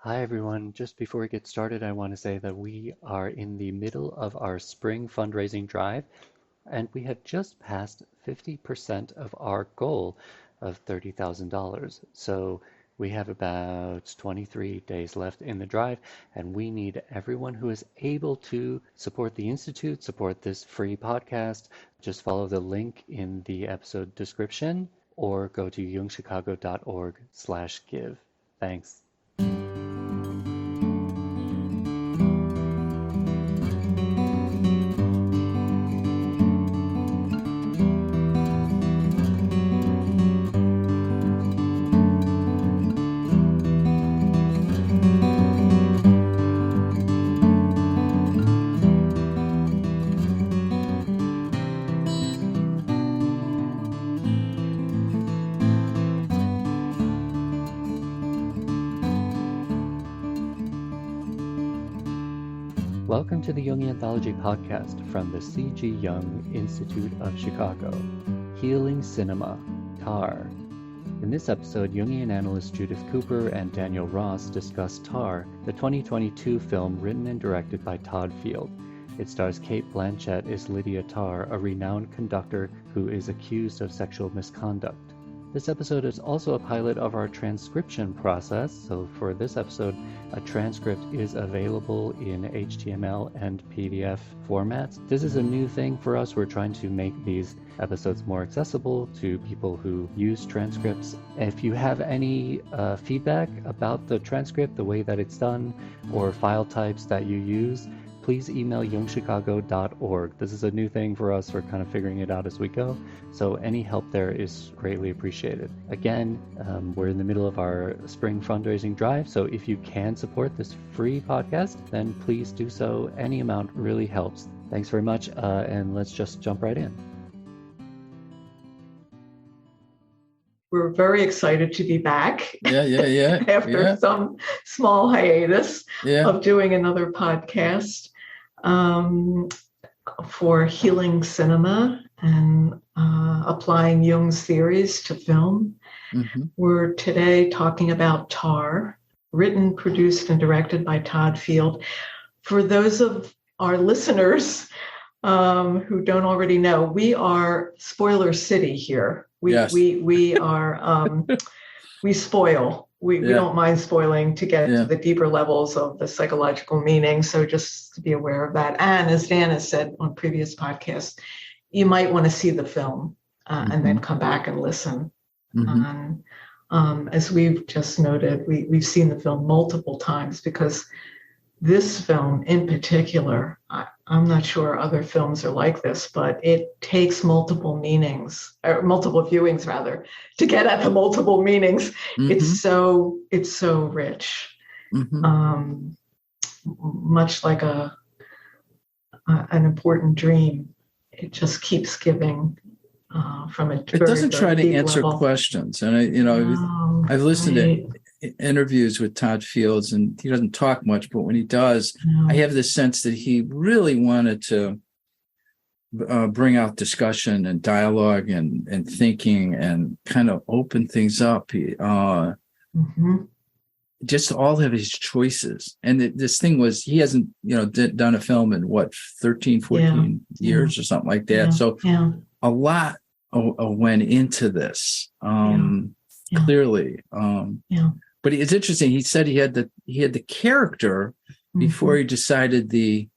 Hi everyone. Just before we get started, I want to say that we are in the middle of our spring fundraising drive, and we have just passed 50% of our goal of $30,000. So we have about 23 days left in the drive, and we need everyone who is able to support the Institute, support this free podcast. Just follow the link in the episode description or go to jungchicago.org/give. Thanks. Welcome to the Jung Anthology podcast from the C.G. Jung Institute of Chicago. Healing Cinema, Tár. In this episode, Jungian Analyst Judith Cooper and Daniel Ross discuss Tár, the 2022 film written and directed by Todd Field. It stars Cate Blanchett as Lydia Tár, a renowned conductor who is accused of sexual misconduct. This episode is also a pilot of our transcription process, so for this episode, a transcript is available in HTML and PDF formats. This is a new thing for us. We're trying to make these episodes more accessible to people who use transcripts. If you have any feedback about the transcript, the way that it's done, or file types that you use, please email jungchicago.org. This is a new thing for us. We're kind of figuring it out as we go. So any help there is greatly appreciated. Again, we're in the middle of our spring fundraising drive. So if you can support this free podcast, then please do so. Any amount really helps. Thanks very much. And let's just jump right in. We're very excited to be back. Yeah. After some small hiatus of doing another podcast for healing cinema and applying Jung's theories to film. Mm-hmm. We're today talking about Tár, written, produced, and directed by Todd Field. For those of our listeners who don't already know, we are spoiler city here. We are we spoil. We don't mind spoiling to get to the deeper levels of the psychological meaning. So just to be aware of that. And as Dan has said on previous podcasts, you might want to see the film and then come back and listen. As we've just noted, we've seen the film multiple times because this film in particular, I'm not sure other films are like this, but it takes multiple viewings rather, to get at the multiple meanings. Mm-hmm. It's so rich, much like an important dream. It just keeps giving from a. It doesn't try to answer questions, and I've listened to interviews with Todd Fields, and he doesn't talk much, but when he does, I have the sense that he really wanted to bring out discussion and dialogue and thinking and kind of open things up. Just all of his choices. And this thing was, he hasn't, done a film in 13, 14 years or something like that. So a lot went into this, clearly. But it's interesting. He said he had the character before he decided the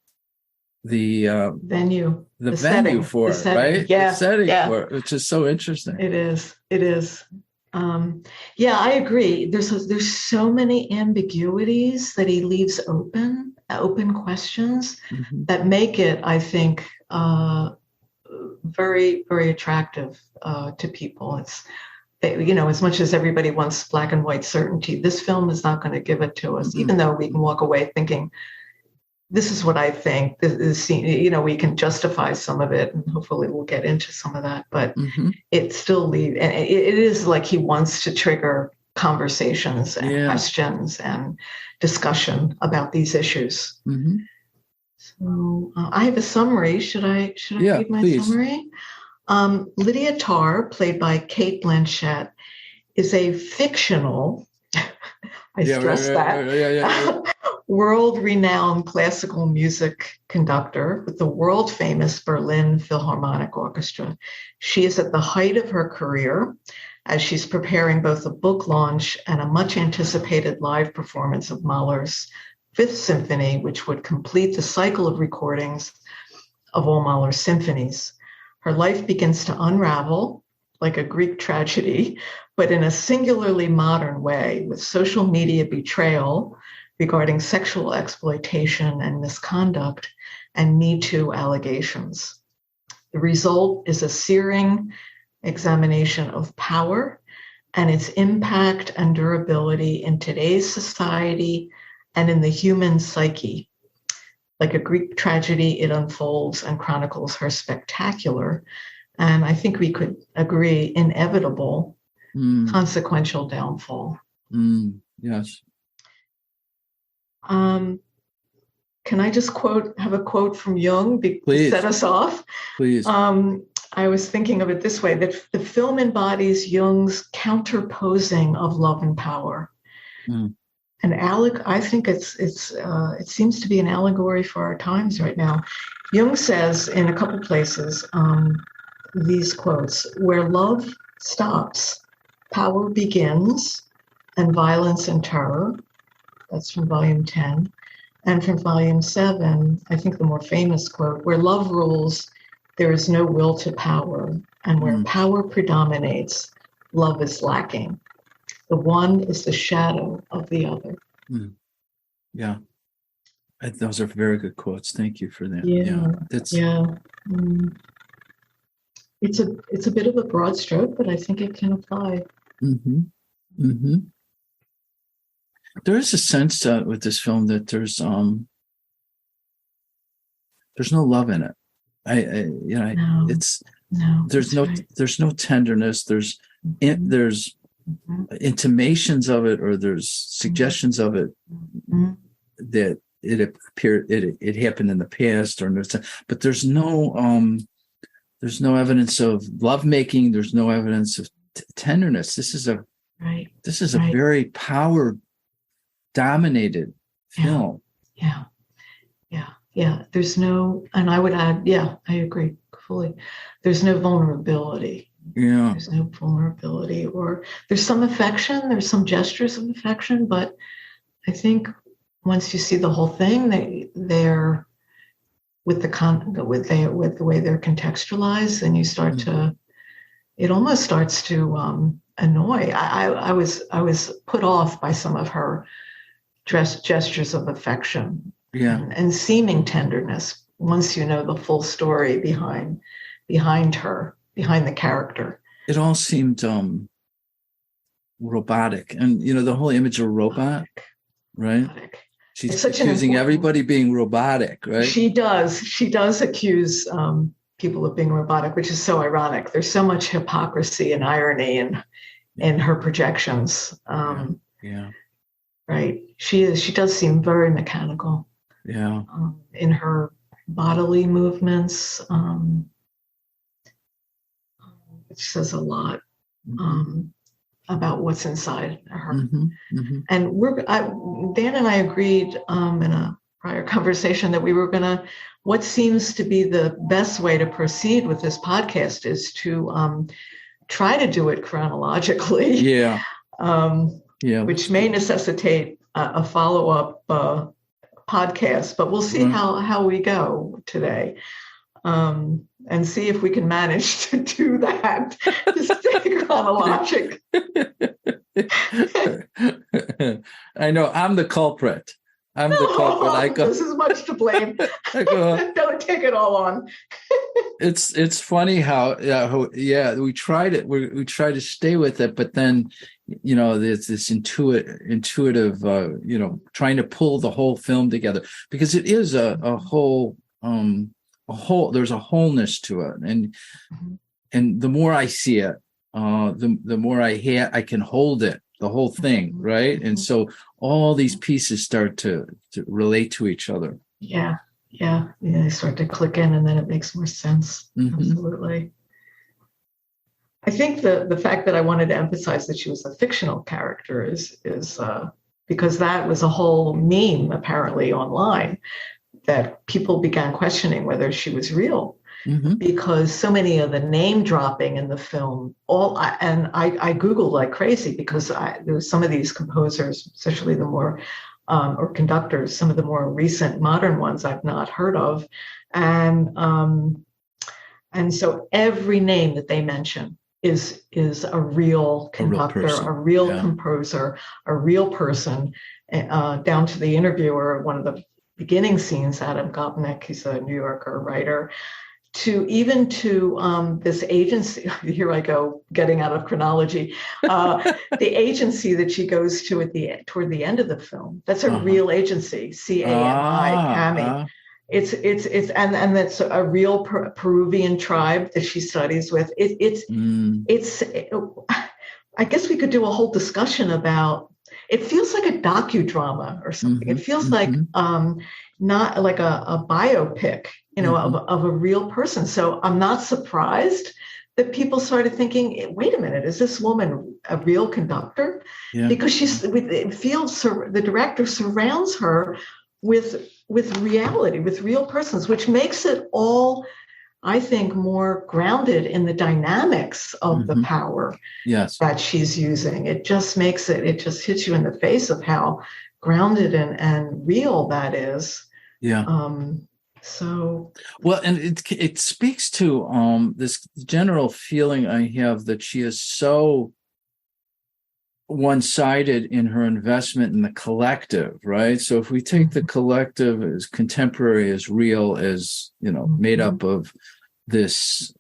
venue, the venue for it, right? Yeah, the setting for it, which is so interesting. It is. I agree. There's so many ambiguities that he leaves open questions that make it, I think, very, very attractive to people. It's, as much as everybody wants black and white certainty, this film is not going to give it to us, even though we can walk away thinking, this is what I think. This is, we can justify some of it, and hopefully we'll get into some of that. But it still leaves, and it is like he wants to trigger conversations and questions and discussion about these issues. So I have a summary. Should I read my summary? Lydia Tár, played by Cate Blanchett, is a fictional I stress that. Yeah. World-renowned classical music conductor with the world-famous Berlin Philharmonic Orchestra. She is at the height of her career as she's preparing both a book launch and a much-anticipated live performance of Mahler's Fifth Symphony, which would complete the cycle of recordings of all Mahler's symphonies. Her life begins to unravel like a Greek tragedy, but in a singularly modern way, with social media betrayal regarding sexual exploitation and misconduct and Me Too allegations. The result is a searing examination of power and its impact and durability in today's society and in the human psyche. Like a Greek tragedy, it unfolds and chronicles her spectacular, and I think we could agree, inevitable, consequential downfall. Yes. Can I just have a quote from Jung to set us off? Please. I was thinking of it this way, that the film embodies Jung's counterposing of love and power. And I think it seems to be an allegory for our times right now. Jung says in a couple places these quotes: where love stops, power begins, and violence and terror. That's from volume 10. And from volume 7, I think the more famous quote: where love rules, there is no will to power, and where power predominates, love is lacking. The one is the shadow of the other. Yeah. Those are very good quotes. Thank you for that. It's a bit of a broad stroke, but I think it can apply. There is a sense with this film that there's no love in it. There's no tenderness. There's intimations of it, or there's suggestions of it that it happened in the past, but there's no evidence of lovemaking. There's no evidence of tenderness. This is a very power dominated film. Yeah. There's no, and I would add, I agree fully. There's no vulnerability. There's no vulnerability, or there's some affection, there's some gestures of affection, but I think once you see the whole thing, they're with the way they're contextualized, and you start to, it almost starts to annoy. I was put off by some of her gestures of affection and seeming tenderness once you know the full story behind her, behind the character. It all seemed robotic, and the whole image of robot, right? Robotic. She's accusing everybody being robotic, right? She does accuse people of being robotic, which is so ironic. There's so much hypocrisy and irony in her projections. Right. She does seem very mechanical. In her bodily movements, which says a lot about what's inside her. And Dan and I agreed in a prior conversation that we were what seems to be the best way to proceed with this podcast is to try to do it chronologically. Which may necessitate a follow-up podcast, but we'll see how we go today, and see if we can manage to do that, to stay chronologic. I know I'm the culprit. This is much to blame. Don't take it all on. It's funny how we tried it. We try to stay with it, but then there's this intuitive trying to pull the whole film together, because it is a whole. There's a wholeness to it, and the more I see it, the more I can hold it, the whole thing, right? And so all these pieces start to relate to each other. They start to click in, and then it makes more sense. Absolutely. I think the fact that I wanted to emphasize that she was a fictional character is because that was a whole meme apparently online, that people began questioning whether she was real. Because so many of the name dropping in the film, I Googled like crazy, because there was some of these composers, especially the more, or conductors, some of the more recent modern ones I've not heard of. And so every name that they mention is a real conductor, a real composer, a real person, down to the interviewer, one of the beginning scenes, Adam Gopnik, he's a New Yorker writer, to this agency. Here I go, getting out of chronology. The agency that she goes to toward the end of the film, that's a real agency, CAMI. It's and that's a real Peruvian tribe that she studies with. I guess we could do a whole discussion about. It feels like a docudrama or something. It feels like not like a biopic, of a real person. So I'm not surprised that people started thinking, wait a minute, is this woman a real conductor? Yeah. Because the director surrounds her with reality, with real persons, which makes it all, I think, more grounded in the dynamics of the power that she's using. It just makes it just hits you in the face of how grounded and real that is. Yeah. Well, and it speaks to this general feeling I have that she is so one-sided in her investment in the collective, right? So if we take the collective as contemporary, as real, as made up of this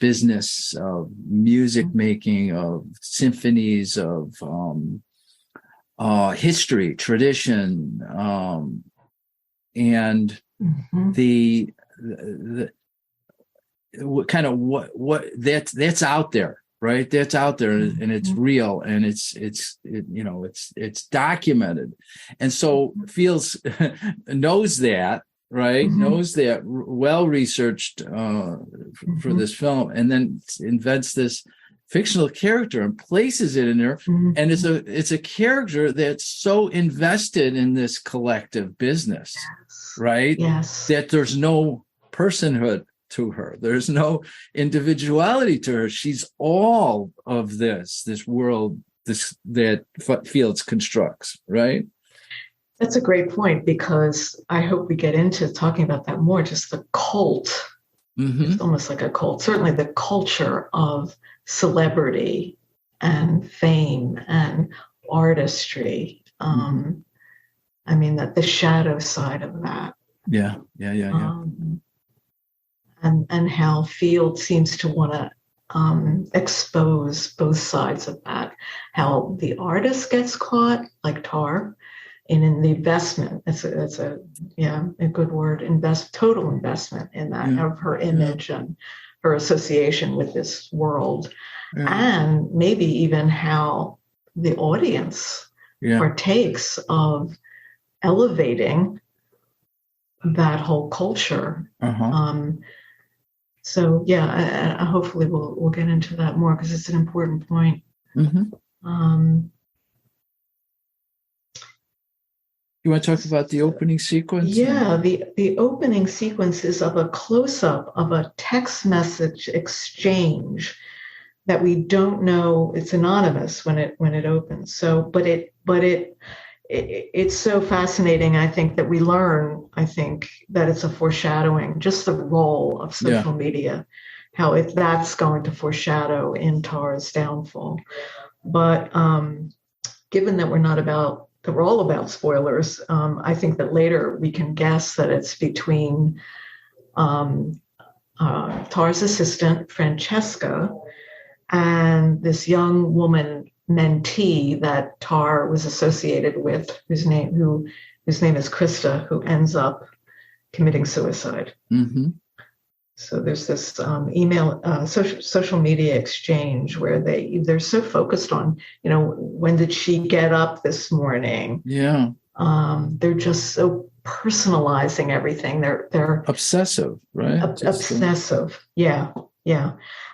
business of music making, of symphonies, of history, tradition, and the kind of what that's out there, right? That's out there, and it's real, and it's documented, and so knows that. Right, knows that, well researched for this film, and then invents this fictional character and places it in there, and it's a character that's so invested in this collective business, right? Yes, that there's no personhood to her, there's no individuality to her. She's all of this world, that Fields constructs, right? That's a great point, because I hope we get into talking about that more, just the cult. It's almost like a cult. Certainly the culture of celebrity and fame and artistry. I mean, that the shadow side of that. Yeah. And how Field seems to want to expose both sides of that. How the artist gets caught, like Tár, and in the investment, it's a good word, total investment in that, of her image and her association with this world, and maybe even how the audience partakes of elevating that whole culture. So hopefully we'll get into that more, because it's an important point. You want to talk about the opening sequence? Yeah, the opening sequence is of a close-up of a text message exchange that we don't know. It's anonymous when it opens. So, but it's so fascinating. I think that we learn. I think that it's a foreshadowing, just the role of social media, how that's going to foreshadow in Tár's downfall. But given that we're all about spoilers, I think that later we can guess that it's between Tár's assistant, Francesca, and this young woman mentee that Tár was associated with, whose name is Krista, who ends up committing suicide. So there's this email, social media exchange where they're so focused on, when did she get up this morning? Yeah. They're just so personalizing everything. They're obsessive, right? Obsessive. Yeah.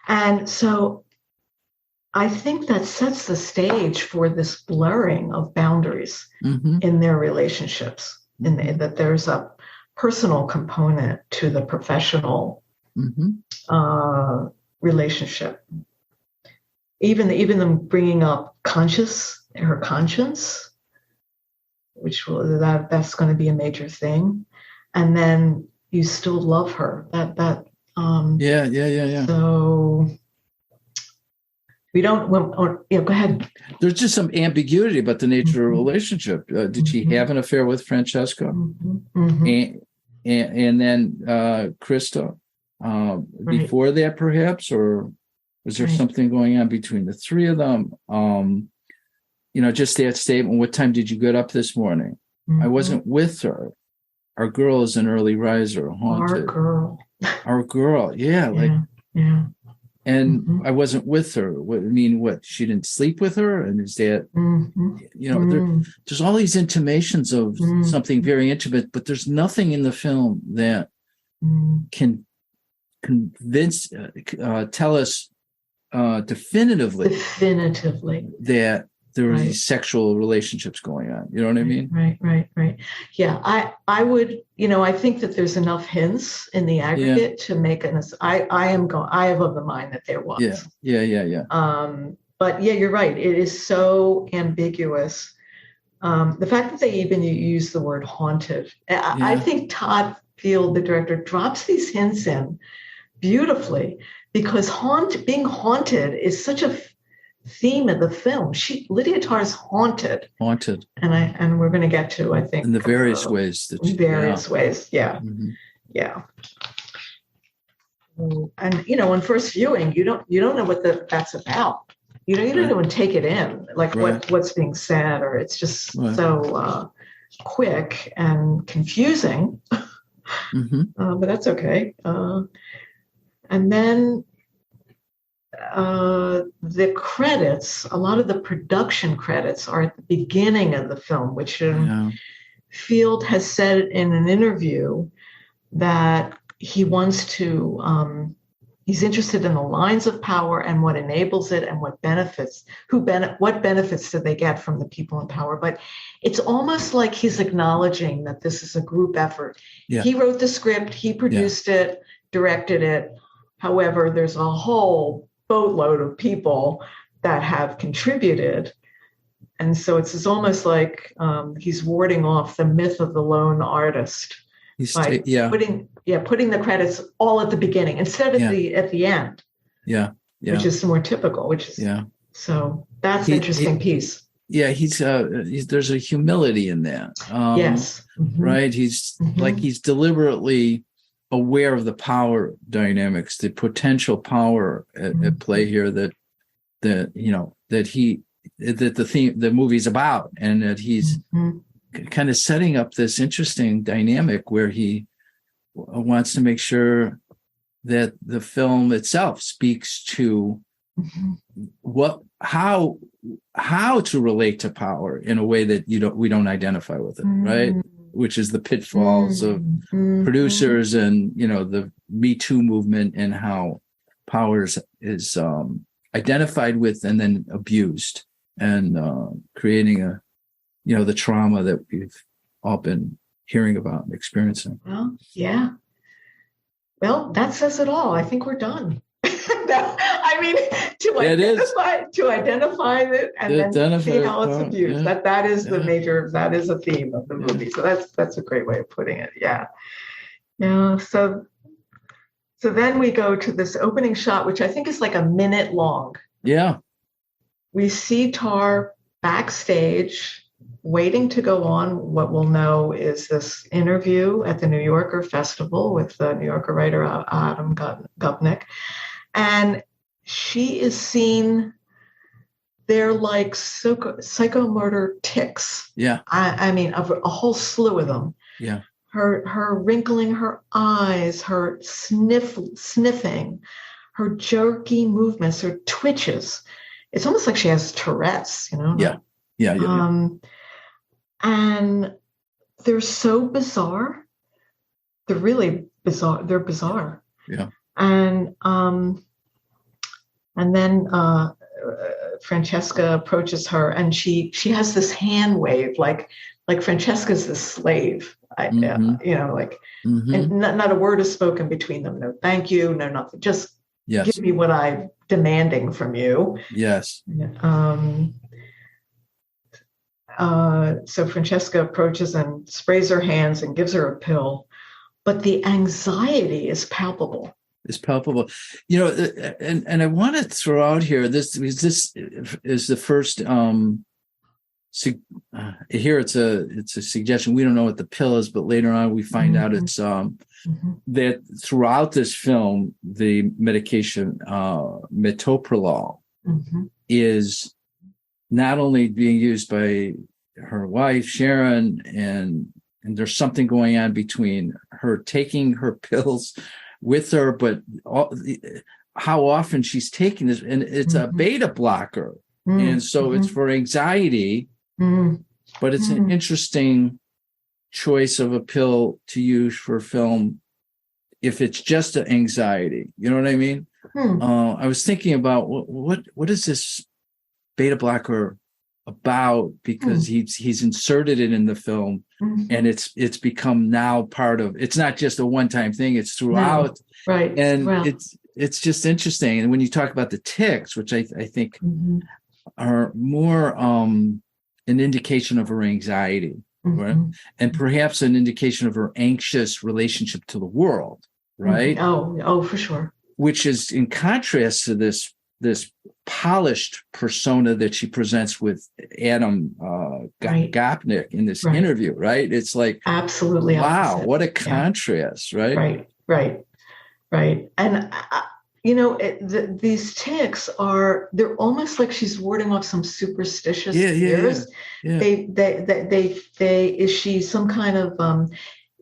And so I think that sets the stage for this blurring of boundaries Mm-hmm. in their relationships, Mm-hmm. that there's a personal component to the professional Mm-hmm. Relationship. Even them bringing up her conscience, that's going to be a major thing, and then you still love her. Yeah. So we don't. Go ahead. There's just some ambiguity about the nature of the relationship. Did she have an affair with Francesco? And then Krista before that, perhaps, or was there something going on between the three of them? Just that statement. What time did you get up this morning? I wasn't with her. Our girl is an early riser, haunted. Our girl. Yeah. And I wasn't with her. What? She didn't sleep with her? And is that, there's all these intimations of something very intimate, but there's nothing in the film that can tell us definitively that there are these sexual relationships going on. You know what I mean? Right. Yeah, I would. I think that there's enough hints in the aggregate to make an. I have of the mind that there was. Yeah. But yeah, you're right. It is so ambiguous. The fact that they even use the word haunted. I think Todd Field, the director, drops these hints in beautifully, because being haunted is such a theme of the film. Lydia Tár is haunted, and we're going to get to, I think, in the various ways. Ways, yeah. Mm-hmm. Yeah. And on first viewing, you don't know what that's about. You don't even take it in, like what's being said, or it's just so quick and confusing. But that's okay. And then the credits, a lot of the production credits are at the beginning of the film, which Field has said in an interview that he wants to, he's interested in the lines of power and what enables it and what benefits, what benefits do they get from the people in power. But it's almost like he's acknowledging that this is a group effort. Yeah. He wrote the script, he produced it, directed it. However, there's a whole boatload of people that have contributed. And so it's almost like he's warding off the myth of the lone artist by putting the credits all at the beginning instead of at the end. Yeah. Which is more typical, so that's an interesting piece. Yeah, there's a humility in that. Yes. Right? He's like he's deliberately aware of the power dynamics, the potential power at play here that the movie's about, and that he's kind of setting up this interesting dynamic where he wants to make sure that the film itself speaks to how to relate to power in a way that we don't identify with it, right? Which is the pitfalls of producers and the Me Too movement, and how power is identified with and then abused, and creating the trauma that we've all been hearing about and experiencing. Well, yeah. Well, that says it all. I think we're done. I mean, to identify it and then see how it's abused. Yeah. That is the major. That is a theme of the movie. So that's a great way of putting it. Yeah. Yeah. So then we go to this opening shot, which I think is like a minute long. Yeah. We see Tár backstage, waiting to go on what we'll know is this interview at the New Yorker Festival with the New Yorker writer Adam Gopnik. And she is seen, they're like psychomurder ticks. Yeah. I mean, a whole slew of them. Yeah. Her wrinkling her eyes, her sniffing, her jerky movements, her twitches. It's almost like she has Tourette's, Yeah. And they're so bizarre. They're really bizarre. They're bizarre. Yeah. And then Francesca approaches her, and she has this hand wave, like Francesca's the slave, and not a word is spoken between them. No, thank you, no nothing. Just give me what I'm demanding from you. Yes. So Francesca approaches and sprays her hands and gives her a pill, but the anxiety is palpable. It's palpable, and I want to throw out here, this is the first here it's a suggestion. We don't know what the pill is, but later on we find out it's that throughout this film the medication metoprolol is not only being used by her wife Sharon, and there's something going on between her taking her pills with her, but how often she's taking this, and it's a beta blocker, and so it's for anxiety, but it's an interesting choice of a pill to use for film if it's just an anxiety. You know what I mean? I was thinking about what is this beta blocker about, because he's inserted it in the film, and it's become now part of, it's not just a one-time thing, it's throughout. Right. And it's just interesting. And when you talk about the tics, which I think are more an indication of her anxiety, right? And perhaps an indication of her anxious relationship to the world, right? Oh, for sure. Which is in contrast to this polished persona that she presents with Adam Gopnik in this interview, right? It's like, absolutely, wow, opposite. what a contrast, right? Right. And these tics they're almost like she's warding off some superstitious fears. Yeah. They is she some kind of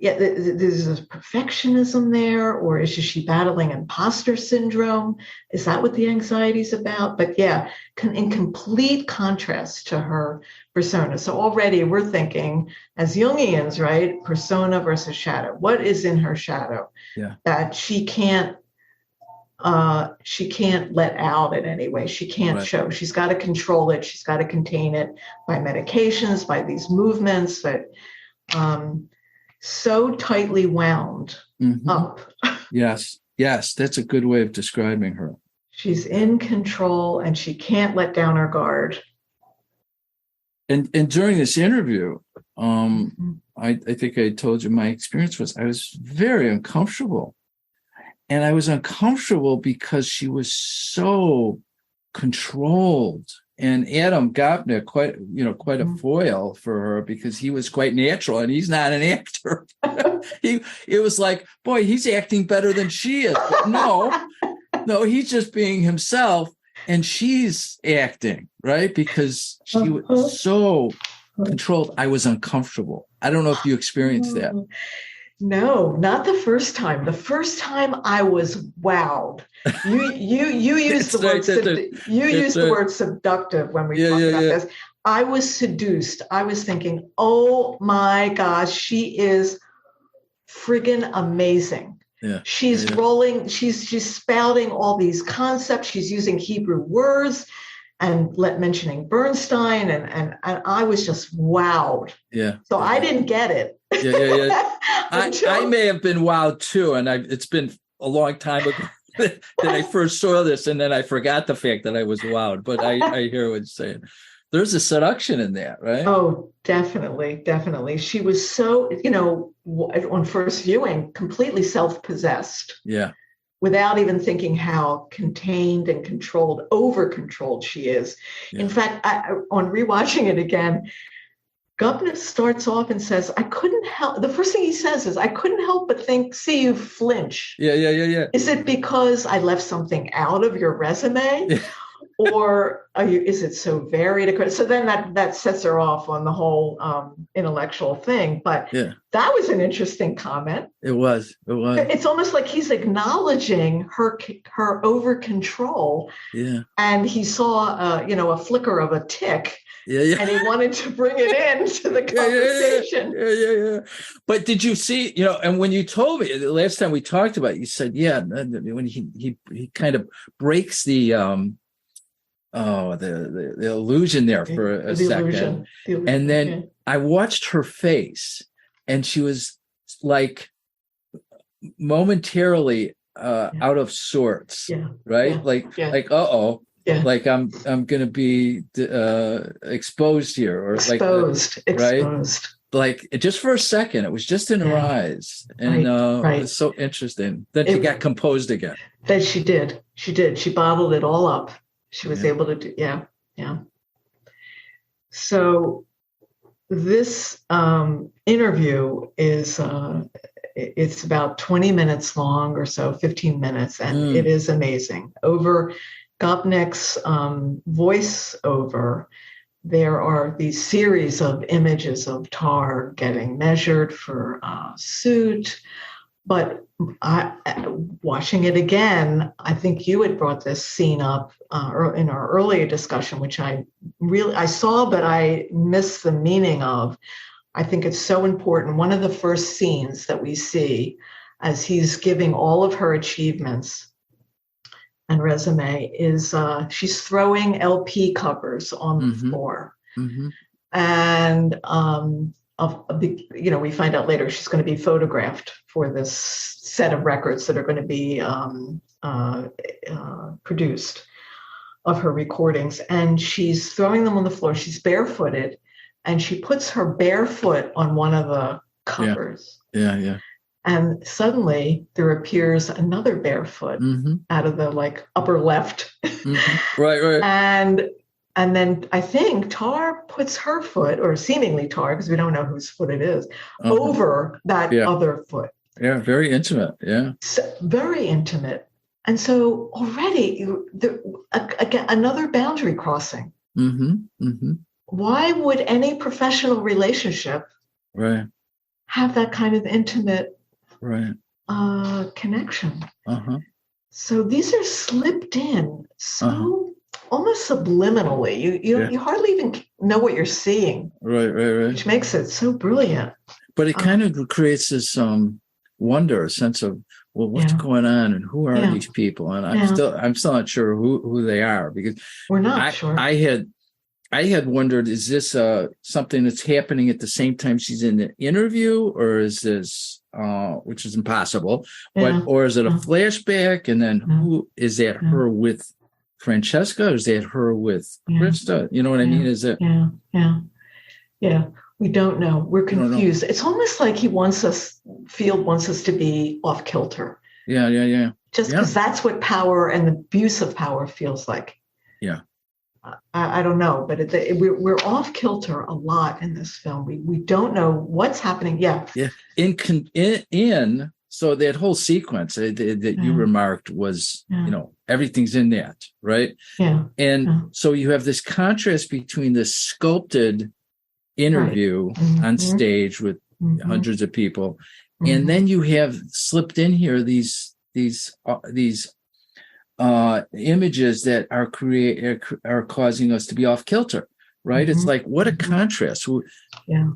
there's a perfectionism there, or is she battling imposter syndrome? Is that what the anxiety is about? But in complete contrast to her persona. So already we're thinking as Jungians, right? Persona versus shadow. What is in her shadow that she can't let out in any way? She can't show. She's got to control it. She's got to contain it by medications, by these movements that so tightly wound up. Yes, that's a good way of describing her. She's in control and she can't let down her guard. And during this interview, I think I told you my experience was I was very uncomfortable. And I was uncomfortable because she was so controlled. And Adam Gopnik, quite a foil for her, because he was quite natural, and he's not an actor. It was like, boy, he's acting better than she is. But no, he's just being himself, and she's acting, right? Because she was so controlled. I was uncomfortable. I don't know if you experienced that. No, not the first time. The first time I was wowed. You used the word word seductive when we talked about this. I was seduced. I was thinking, oh my gosh, she is friggin' amazing. She's rolling. She's spouting all these concepts. She's using Hebrew words and mentioning Bernstein, and I was just wowed. So I didn't get it. I may have been wowed too, and it's been a long time ago that I first saw this, and then I forgot the fact that I was wowed. But I hear what you're saying. There's a seduction in that, right? Oh, definitely. She was so, on first viewing, completely self-possessed. Without even thinking how contained and controlled, over-controlled she is. In fact, on rewatching it again, Gopnik starts off and says, I couldn't help, the first thing he says is, I couldn't help but see you flinch. Is it because I left something out of your resume? Or is it so varied? So then that sets her off on the whole intellectual thing. But that was an interesting comment. It was. It's almost like he's acknowledging her over control. And he saw a flicker of a tic. And he wanted to bring it into the conversation. But did you see, and when you told me the last time we talked about it, you said, when he kind of breaks the the illusion there for a second. And then I watched her face, and she was like momentarily out of sorts, right? Like, like I'm going to be exposed here, or exposed. Like just for a second, it was just in her eyes, and it was so interesting. Then she got composed again. That she did. She bottled it all up. She was able to do. So this interview is it's about 20 minutes long or so, 15 minutes, and it is amazing. Over Gopnik's voiceover, there are these series of images of Tár getting measured for a suit. But watching it again, I think you had brought this scene up in our earlier discussion, which I saw, but I missed the meaning of. I think it's so important. One of the first scenes that we see as he's giving all of her achievements and resume is she's throwing LP covers on the floor. And we find out later she's going to be photographed for this set of records that are going to be produced of her recordings. And she's throwing them on the floor. She's barefooted, and she puts her bare foot on one of the covers. And suddenly there appears another barefoot out of the upper left. Right. And then I think Tár puts her foot, or seemingly Tár, because we don't know whose foot it is, over that other foot. Yeah, very intimate. Yeah. So, very intimate. And so already, again, another boundary crossing. Why would any professional relationship have that kind of intimate connection? So these are slipped in so almost subliminally. You hardly even know what you're seeing. Right. Which makes it so brilliant. But it kind of creates this wonder, a sense of, well, what's going on, and who are these people? And I'm still not sure who they are, because we're not sure. I had wondered, is this something that's happening at the same time she's in the interview, or is this which is impossible, or is it a flashback? And then who is that? Her with Francesca, or is that her with Krista? You know what I mean? Is it? Yeah. We don't know. We're confused. It's almost like Field wants us to be off kilter. Yeah. Just because that's what power and the abuse of power feels like. Yeah. I don't know, but we're off kilter a lot in this film. We don't know what's happening. Yeah. So that whole sequence that you remarked was, everything's in that, right? Yeah. And so you have this contrast between the sculpted interview on stage with hundreds of people, and then you have slipped in here these images that are causing us to be off kilter, right? It's like, what a contrast.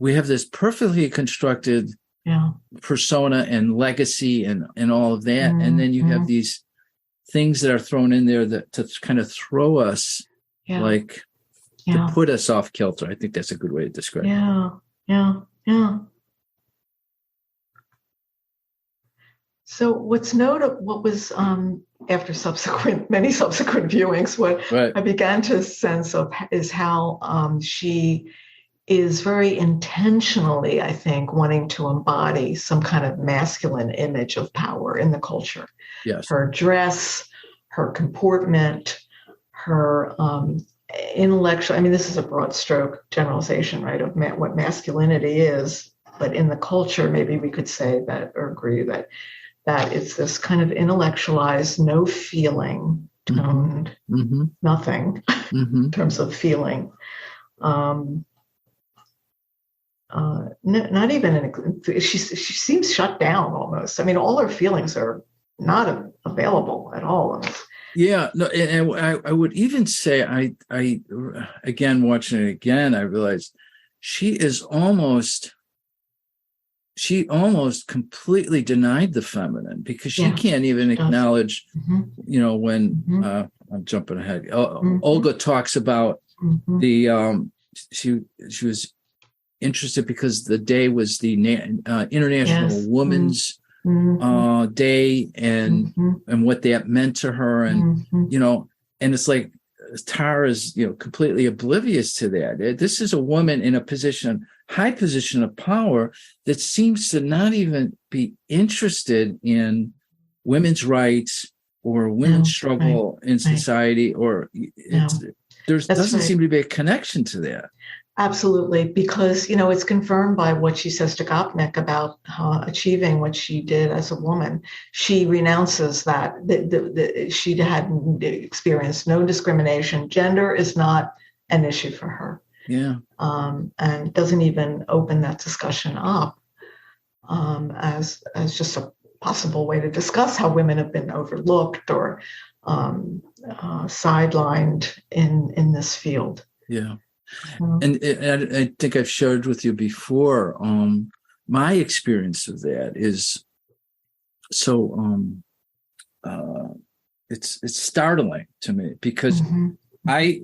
We have this perfectly constructed persona and legacy and all of that, and then you have these things that are thrown in there that to kind of throw us to put us off kilter. I think that's a good way to describe it. Yeah. So what was after many subsequent viewings, what I began to sense of is how she is very intentionally, I think, wanting to embody some kind of masculine image of power in the culture. Yes. Her dress, her comportment, her intellectual, this is a broad stroke generalization, right, of what masculinity is, but in the culture, maybe we could say that, or agree that it's this kind of intellectualized, no feeling, toned, nothing in terms of feeling. Not even she seems shut down almost. All her feelings are not available at all. Yeah, no, and I would even say I again, watching it again, I realized she almost completely denied the feminine, because she can't even acknowledge, when I'm jumping ahead. Olga talks about she was interested because the day was the International Women's Day, and what that meant to her, and and it's like Tár is completely oblivious to that. This is a woman in a high position of power that seems to not even be interested in women's rights or women's struggle in society, or there doesn't seem to be a connection to that. Absolutely, because it's confirmed by what she says to Gopnik about achieving what she did as a woman. She renounces that she had experienced no discrimination. Gender is not an issue for her. Yeah, and doesn't even open that discussion up as just a possible way to discuss how women have been overlooked or sidelined in this field. Yeah. And I think I've shared with you before, my experience of that is so it's startling to me, because I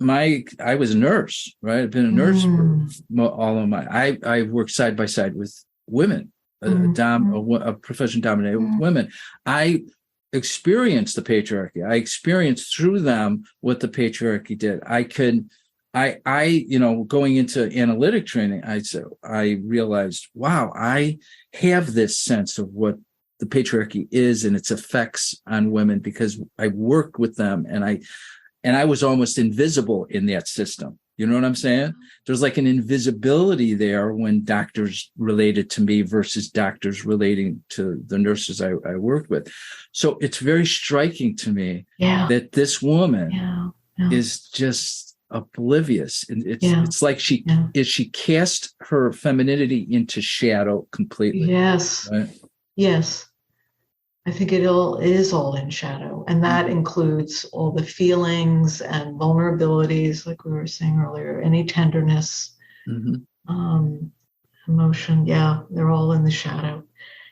was a nurse, right? I've been a nurse for all of I worked side by side with women, a profession dominated with women. I experienced the patriarchy. I experienced through them what the patriarchy did. Going into analytic training, I realized, wow, I have this sense of what the patriarchy is and its effects on women, because I worked with them, and I was almost invisible in that system. You know what I'm saying? There's like an invisibility there when doctors related to me versus doctors relating to the nurses I worked with. So it's very striking to me that this woman is just oblivious, and it's like she cast her femininity into shadow completely. Yes, right? Yes, I think it is all in shadow, and that includes all the feelings and vulnerabilities, like we were saying earlier, any tenderness, emotion. Yeah, they're all in the shadow.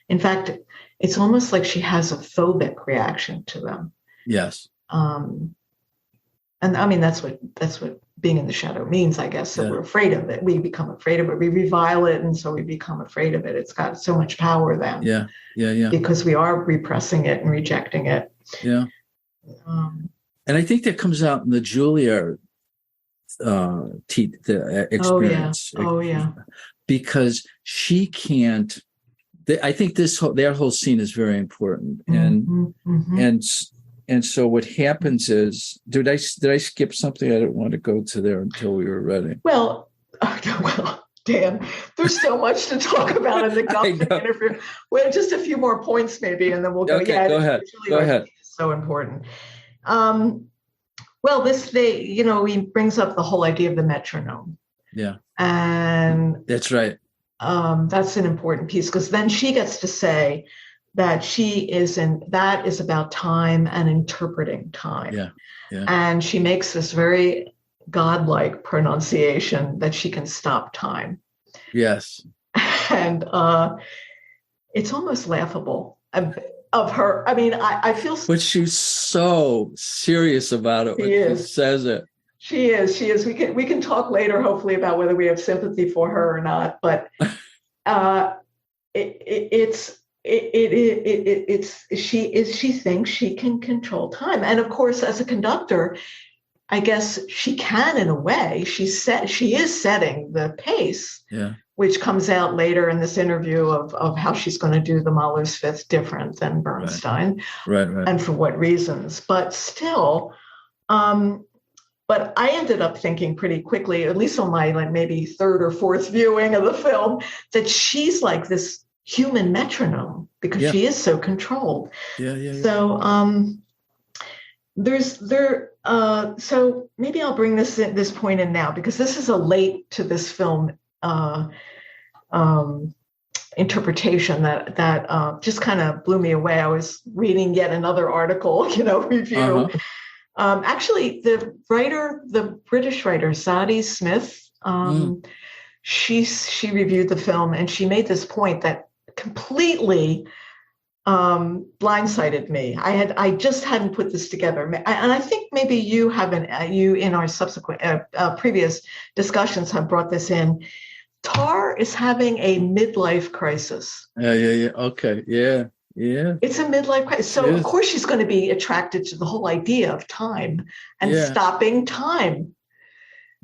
In fact, it's almost like she has a phobic reaction to them. Yes. And I mean, that's what being in the shadow means, I guess. So we're afraid of it. We become afraid of it. We revile it, and so we become afraid of it. It's got so much power then. Yeah. Because we are repressing it and rejecting it. Yeah. And I think that comes out in the Juilliard the experience. Oh yeah. Because she can't. I think that whole scene is very important, and so what happens is, did I skip something? I didn't want to go to there until we were ready. Well, Dan, there's so much to talk about in the Gopnik interview. Well, just a few more points maybe, and then we'll go. Okay, go ahead. Go ahead. It's so important. Well, he brings up the whole idea of the metronome. Yeah. And that's right. That's an important piece, because then she gets to say that that is about time and interpreting time. Yeah. And she makes this very godlike pronunciation that she can stop time. Yes. And it's almost laughable of her. I mean, I feel... But she's so serious about it when she says it. She is. We can talk later, hopefully, about whether we have sympathy for her or not. But she thinks she can control time, and of course, as a conductor, I guess she can in a way. She is setting the pace, which comes out later in this interview of how she's going to do the Mahler's Fifth different than Bernstein, right, and for what reasons. But still, but I ended up thinking pretty quickly, at least on my maybe third or fourth viewing of the film, that she's like this human metronome, because she is so controlled. So so maybe I'll bring this point in now, because this is a late to this film interpretation that just kind of blew me away. I was reading yet another article, review. Actually, the British writer Zadie Smith, she reviewed the film, and she made this point that completely blindsided me. I just hadn't put this together, and I think maybe you haven't. You in our subsequent previous discussions have brought this in. Tár is having a midlife crisis. Yeah. Okay. Yeah. It's a midlife crisis. So of course she's going to be attracted to the whole idea of time and stopping time.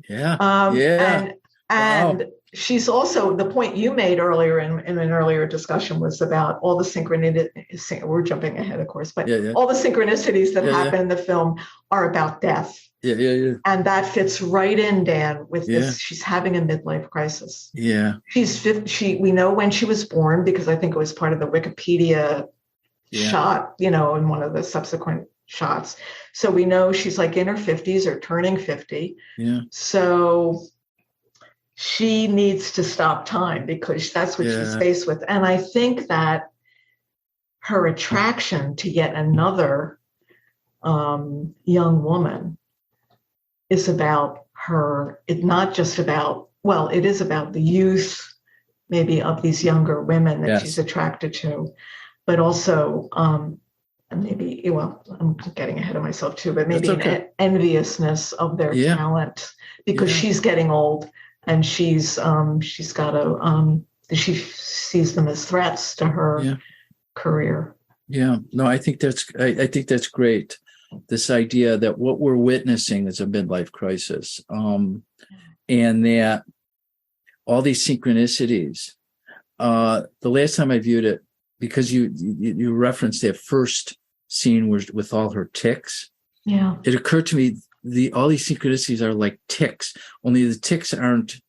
Yeah. And she's also, the point you made earlier in an earlier discussion was about all the synchronicities. We're jumping ahead, of course, but all the synchronicities that happen in the film are about death. Yeah. And that fits right in, Dan, with this. She's having a midlife crisis. Yeah. We know when she was born because I think it was part of the Wikipedia shot, in one of the subsequent shots. So we know she's like in her 50s or turning 50. Yeah. So she needs to stop time because that's what she's faced with. And I think that her attraction to yet another young woman is about her. It's not just about, it is about the youth, maybe of these younger women that she's attracted to, but also maybe, I'm getting ahead of myself too, but maybe an enviousness of their talent because she's getting old and she's got to, she sees them as threats to her career. Yeah, no, I think that's great. This idea that what we're witnessing is a midlife crisis, and that all these synchronicities. The last time I viewed it, because you referenced that first scene with all her tics. Yeah, it occurred to me all these synchronicities are like tics. Only the tics aren't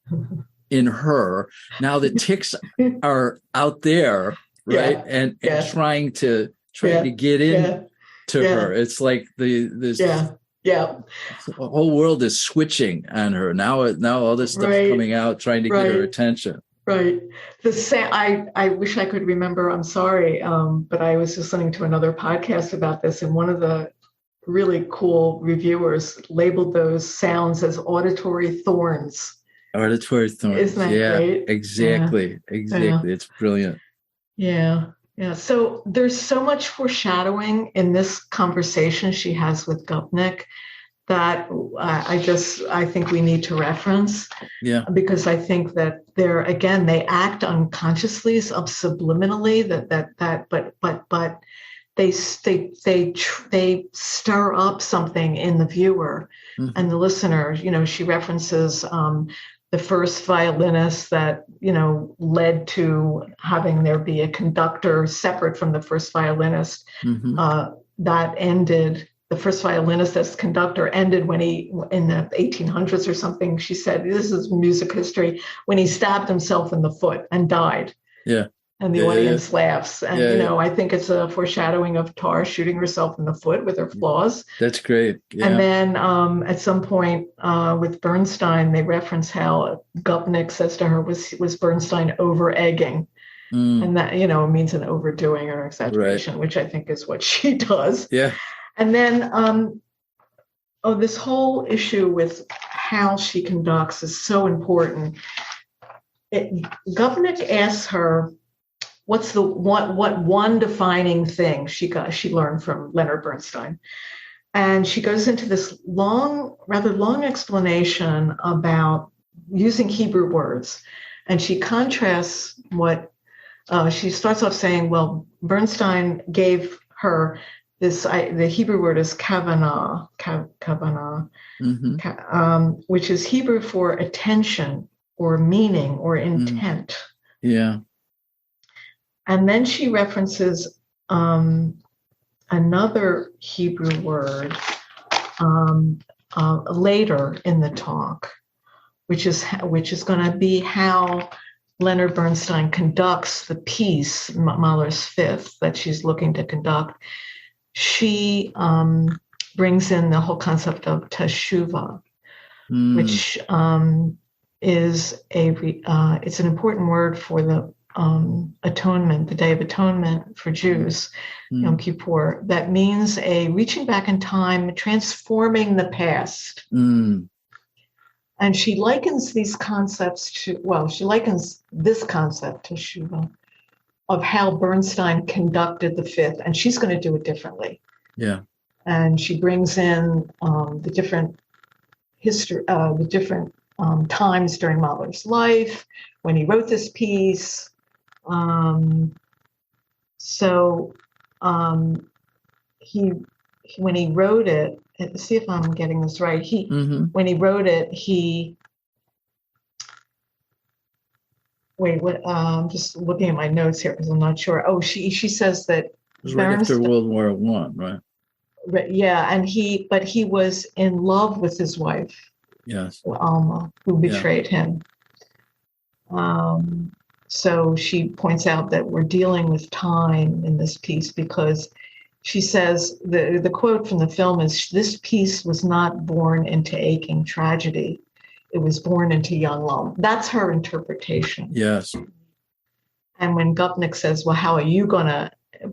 in her. Now the tics are out there, right? And trying to get in. To her, it's like this whole world is switching on her now. All this stuff coming out, trying to get her attention. Right. I wish I could remember. I'm sorry, but I was just listening to another podcast about this, and one of the really cool reviewers labeled those sounds as auditory thorns. Auditory thorns. Isn't that great? Exactly. Yeah. It's brilliant. Yeah. Yeah. So there's so much foreshadowing in this conversation she has with Gupnik that I think we need to reference. Yeah. Because I think that they act unconsciously, subliminally, but they stir up something in the viewer and the listener. She references the first violinist that, led to having there be a conductor separate from the first violinist. That ended, the first violinist as conductor ended when he, in the 1800s or something, she said, this is music history, when he stabbed himself in the foot and died. Yeah. And the audience laughs. And, I think it's a foreshadowing of Tár shooting herself in the foot with her flaws. That's great. Yeah. And then at some point with Bernstein, they reference how Gupnik says to her, was Bernstein over-egging? And that, means an overdoing or exaggeration, which I think is what she does. Yeah. And then, this whole issue with how she conducts is so important. Gupnik asks her, what's the one defining thing she learned from Leonard Bernstein? And she goes into this rather long explanation about using Hebrew words. And she contrasts she starts off saying, well, Bernstein gave her the Hebrew word is kavanah, which is Hebrew for attention or meaning or intent. Yeah. And then she references another Hebrew word later in the talk, which is going to be how Leonard Bernstein conducts the piece, Mahler's Fifth, that she's looking to conduct. She brings in the whole concept of teshuvah, which is it's an important word for the atonement, the Day of Atonement for Jews, Yom Kippur. That means a reaching back in time, transforming the past. And she likens these concepts this concept to Teshuvah of how Bernstein conducted the fifth, and she's going to do it differently. Yeah. And she brings in the different history, the different times during Mahler's life, when he wrote this piece. When he wrote it, let's see if I'm getting this right. When he wrote it, I'm just looking at my notes here because I'm not sure. Oh, she says that it was right after World War I, right? Yeah, and he was in love with his wife. Yes. Alma, who betrayed him. So she points out that we're dealing with time in this piece because she says, the quote from the film is, "This piece was not born into aching tragedy. It was born into young love." That's her interpretation. Yes. And when Gupnik says, well, how are you going to,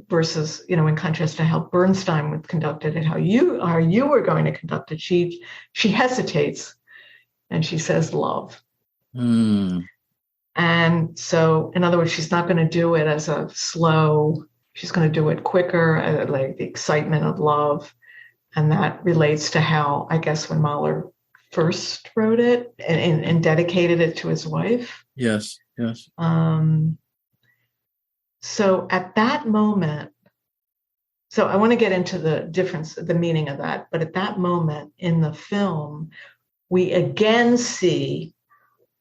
versus, in contrast to how Bernstein would conducted it, how you were going to conduct it, she hesitates and she says love. And so, in other words, she's not going to do it as a slow, she's going to do it quicker, like the excitement of love. And that relates to how, I guess, when Mahler first wrote it and dedicated it to his wife. Yes, yes. So at that moment, so I want to get into the difference, the meaning of that. But at that moment in the film, we again see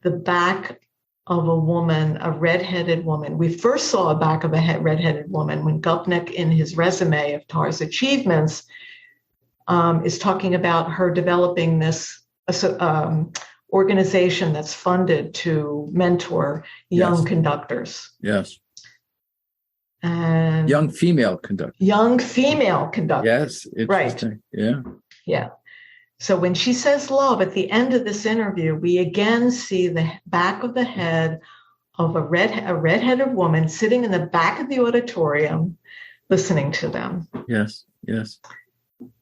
the back of a woman, a redheaded woman. We first saw a back of a redheaded woman when Gupnik, in his resume of Tár's achievements, is talking about her developing this organization that's funded to mentor young conductors. Yes. And young female conductors. Yes, interesting. Right. Yeah. Yeah. So when she says love at the end of this interview, we again see the back of the head of a redheaded woman sitting in the back of the auditorium, listening to them. Yes, yes.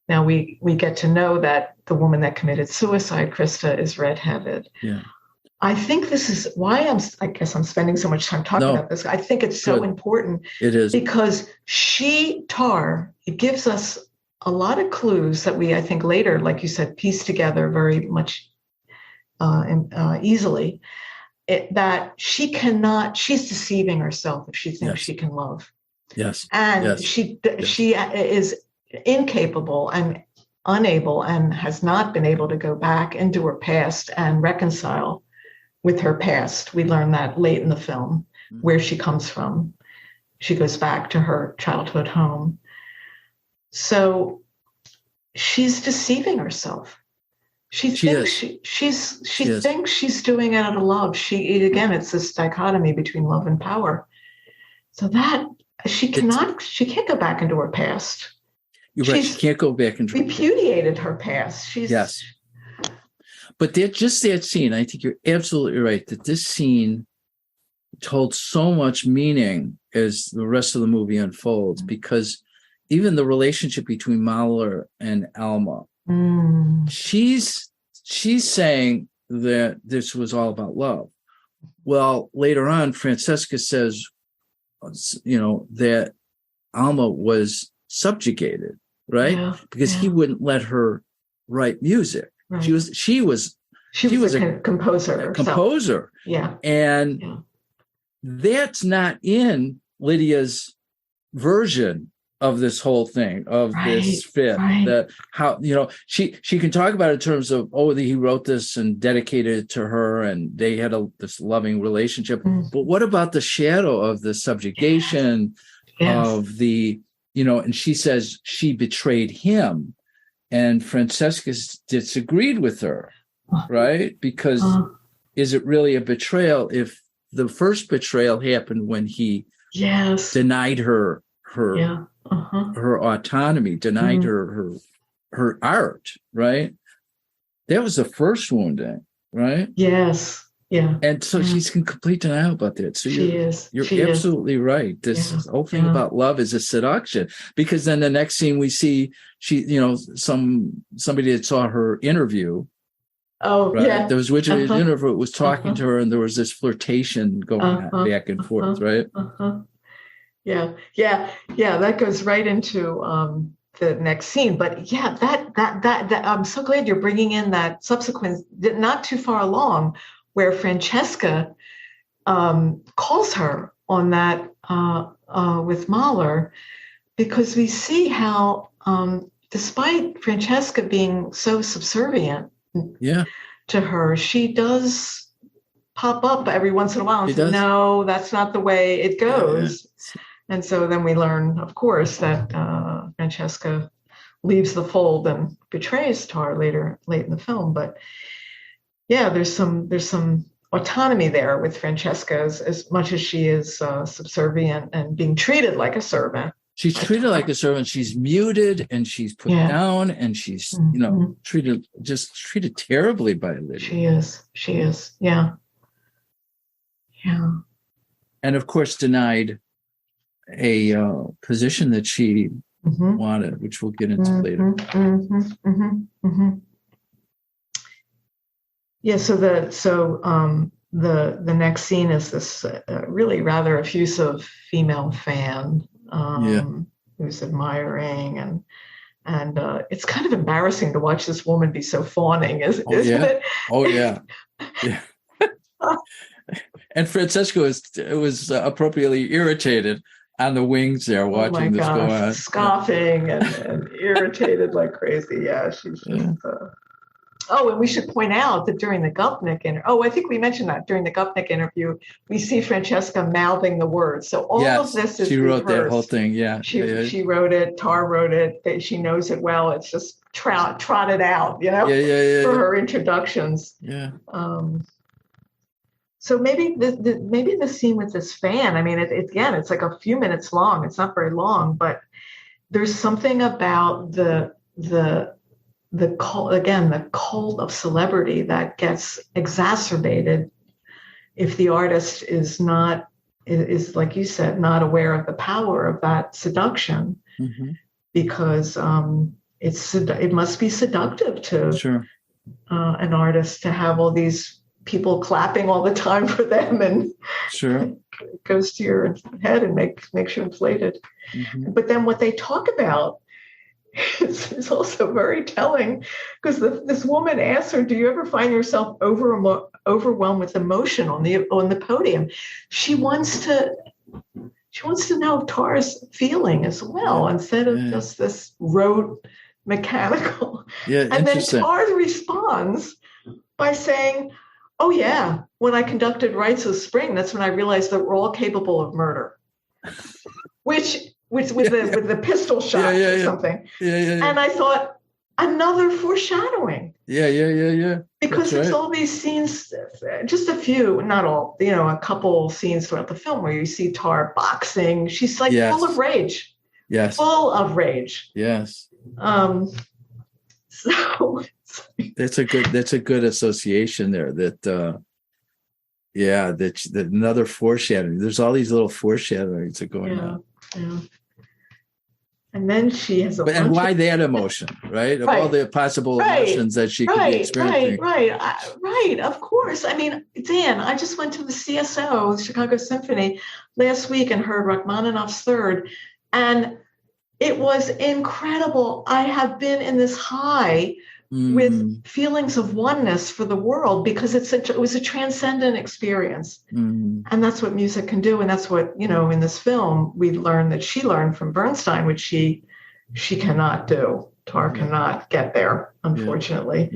Now we get to know that the woman that committed suicide, Krista, is redheaded. Yeah. I think this is why I guess I'm spending so much time talking about this. I think it's so important. It is. Because Tár, it gives us a lot of clues that we, I think later, like you said, piece together very much easily, that she's deceiving herself if she thinks she can love. Yes. And she is incapable and unable and has not been able to go back into her past and reconcile with her past. We learn that late in the film, where she comes from. She goes back to her childhood home. So she's deceiving herself. She thinks she's doing it out of love. It's this dichotomy between love and power. So that she can't go back into her past. You're right. She can't go back and repudiated her past. Yes. But that scene, I think you're absolutely right, that this scene told so much meaning as the rest of the movie unfolds, because even the relationship between Mahler and Alma, she's saying that this was all about love. Well, later on, Francesca says, that Alma was subjugated, right? Yeah, because he wouldn't let her write music. Right. She was a composer. Yeah. And that's not in Lydia's version of this whole thing, of this fifth. That how she can talk about it in terms of he wrote this and dedicated it to her, and they had this loving relationship. But what about the shadow of the subjugation of the and she says she betrayed him, and Francesca disagreed with her, right? Because is it really a betrayal if the first betrayal happened when he denied her autonomy, denied her art, right? That was the first wounding, right? Yes. Yeah. And so she's in complete denial about that. So you're absolutely right. This whole thing about love is a seduction, because then the next scene we see somebody that saw her interview. Oh, right? Yeah. There was interview was talking to her, and there was this flirtation going back and forth, right? Yeah. That goes right into the next scene. But yeah, that I'm so glad you're bringing in that subsequent, not too far along, where Francesca calls her on that with Mahler, because we see how, despite Francesca being so subservient to her, she does pop up every once in a while and say, no, that's not the way it goes. Yeah. And so then we learn, of course, that Francesca leaves the fold and betrays Tár late in the film. But yeah, there's some autonomy there with Francesca as much as she is subservient and being treated like a servant. She's treated like a servant. She's muted and she's put down, and she's treated terribly by Lydia. She is. Yeah. And of course denied a position that she wanted, which we'll get into later. Yeah. So the next scene is this really rather effusive female fan who's admiring, and it's kind of embarrassing to watch this woman be so fawning, isn't it? Oh yeah. And Francesca was appropriately irritated on the wings there, watching this go on, scoffing and irritated like crazy. Yeah, she's just. And we should point out that during the Gupnik interview, I think we mentioned that during the Gupnik interview, we see Francesca mouthing the words. So all of this is she wrote rehearsed. That whole thing. Yeah, she wrote it. Tár wrote it. She knows it well. It's just trotted out, for her introductions. Yeah. So maybe the scene with this fan. I mean, it's like a few minutes long. It's not very long, but there's something about the cult of celebrity that gets exacerbated if the artist is like you said, not aware of the power of that seduction, because it must be seductive to an artist to have all these people clapping all the time for them, and it goes to your head and makes you inflated. But then what they talk about is also very telling, because this woman asks her, do you ever find yourself overwhelmed with emotion on the podium? She wants to know Tár's feeling as well, instead of just this rote mechanical. And then Tár responds by saying, oh yeah, when I conducted Rites of Spring, that's when I realized that we're all capable of murder. Which with the pistol shot or something. And I thought, another foreshadowing. Because there's all these scenes, just a few, not all, a couple scenes throughout the film where you see Tár boxing. She's like full of rage. Full of rage. So that's a good association there. That another foreshadowing. There's all these little foreshadowings that are going on. And then she has and why that emotion, right? Of all the possible emotions that she could be experiencing. Right. Of course. I mean, Dan, I just went to the CSO, the Chicago Symphony, last week and heard Rachmaninoff's Third, and it was incredible. I have been in this high with feelings of oneness for the world, because it was a transcendent experience. And that's what music can do. And that's what, in this film, we learned that she learned from Bernstein, which she cannot do. Tár cannot get there, unfortunately.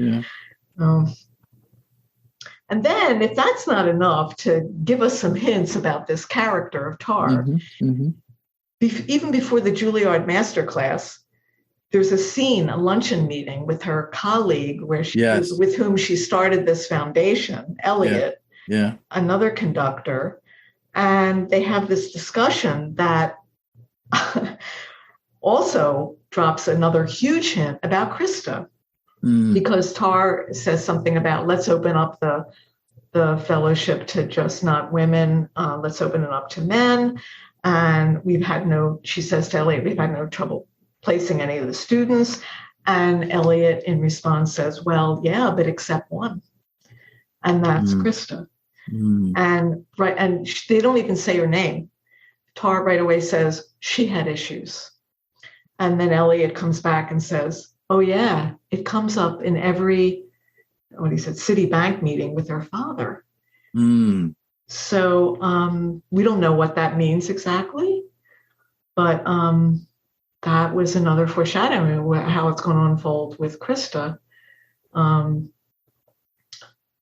And then if that's not enough to give us some hints about this character of Tár, even before the Juilliard masterclass, there's a scene, a luncheon meeting with her colleague with whom she started this foundation, Elliot, another conductor. And they have this discussion that also drops another huge hint about Krista, because Tár says something about, let's open up the fellowship to just not women. Let's open it up to men. And she says to Elliot, we've had no trouble placing any of the students. And Elliot in response says, well, yeah, but except one. And that's Krista. And they don't even say her name. Tár right away says she had issues. And then Elliot comes back and says, oh, yeah, it comes up in every, what he said, Citibank meeting with her father. So we don't know what that means exactly, but that was another foreshadowing of how it's going to unfold with Krista. And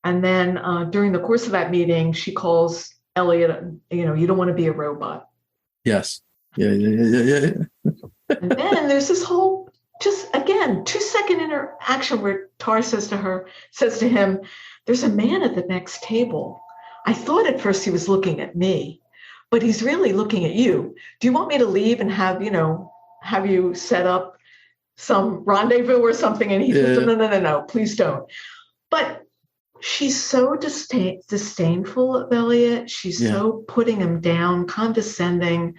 then during the course of that meeting, she calls Elliot, you don't want to be a robot. Yes. Yeah. And then there's this whole, just again, 2-second interaction where Tár says to him, there's a man at the next table. I thought at first he was looking at me, but he's really looking at you. Do you want me to leave and have you set up some rendezvous or something? And he says, no, please don't. But she's so disdainful of Elliot. She's so putting him down, condescending.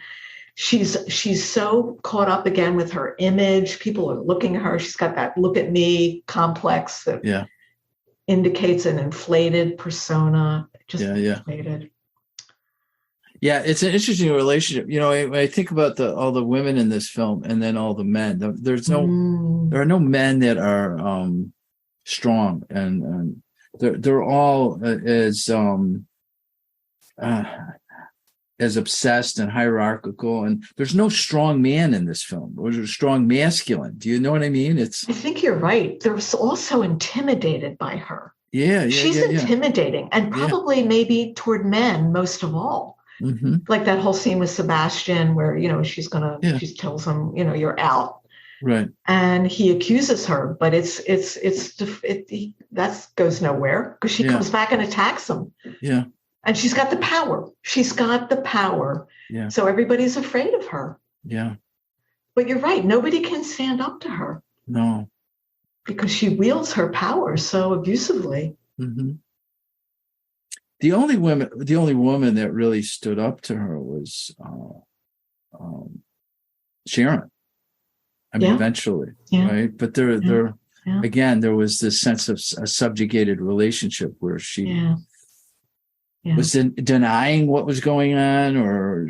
She's so caught up again with her image. People are looking at her. She's got that look at me complex that indicates an inflated persona. Inflated. Yeah, it's an interesting relationship. When I think about all the women in this film and then all the men, there are no men that are strong, and they're all as obsessed and hierarchical, and there's no strong man in this film. There's a strong masculine. Do you know what I mean? I think you're right. They're also intimidated by her. She's intimidating, and probably maybe toward men most of all. Mm-hmm. Like that whole scene with Sebastian where, she tells him, you're out. Right. And he accuses her, but that goes nowhere because she comes back and attacks him. Yeah. And she's got the power. Yeah. So everybody's afraid of her. Yeah. But you're right. Nobody can stand up to her. No. Because she wields her power so abusively. Mm-hmm. The only woman that really stood up to her was Sharon. I mean, eventually, right? But there again, there was this sense of a subjugated relationship where she was denying what was going on, or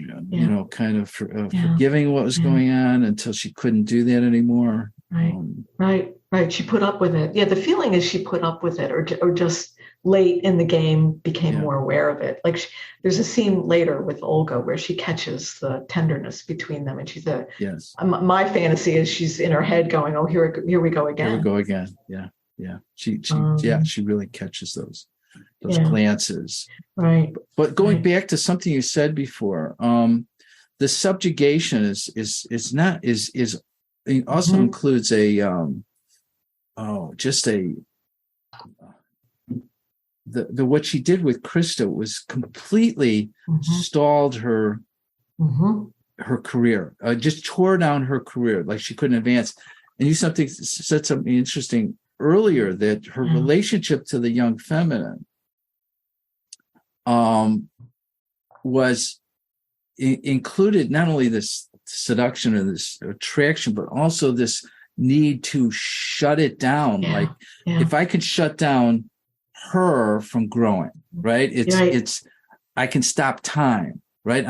kind of forgiving what was going on until she couldn't do that anymore. Right. She put up with it. Yeah, the feeling is she put up with it, or just late in the game became more aware of it. Like there's a scene later with Olga where she catches the tenderness between them, and she's my fantasy is she's in her head going, "Oh, here we go again." Here we go again. Yeah. She really catches those glances. Right. But going back to something you said before, the subjugation is it also includes what she did with Krista was completely stalled her career, just tore down her career, like she couldn't advance. And you said something interesting earlier, that her relationship to the young feminine was included not only this seduction or this attraction, but also this need to shut it down. If I could shut down her from growing, right? It's I can stop time, right?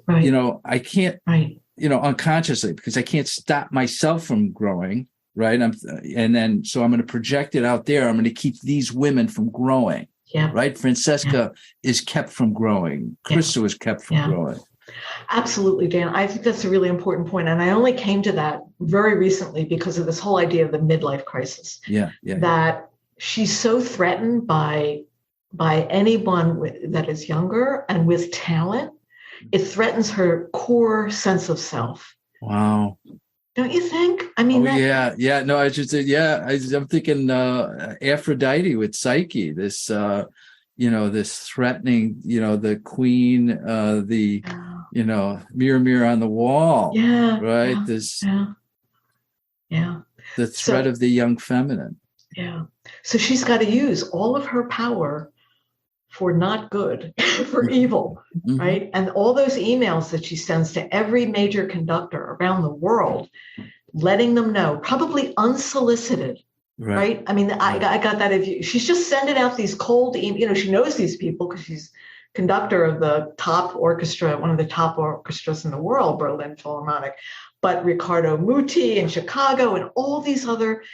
I can't, unconsciously, because I can't stop myself from growing, right? So I'm going to project it out there. I'm going to keep these women from growing, right? Francesca is kept from growing. Krista was kept from growing. Absolutely, Dan. I think that's a really important point. And I only came to that very recently because of this whole idea of the midlife crisis. That she's so threatened by anyone that is younger and with talent. It threatens her core sense of self. Wow. Don't you think? I mean, No, I should say, I'm thinking Aphrodite with Psyche, this, this threatening, the queen, mirror on the wall. Right. The threat of the young feminine. So she's got to use all of her power for not good, for evil, right? And all those emails that she sends to every major conductor around the world, letting them know, probably unsolicited, right? I mean, I got that. She's just sending out these cold emails. She knows these people because she's conductor of the top orchestra, one of the top orchestras in the world, Berlin Philharmonic, but Riccardo Muti in Chicago and all these other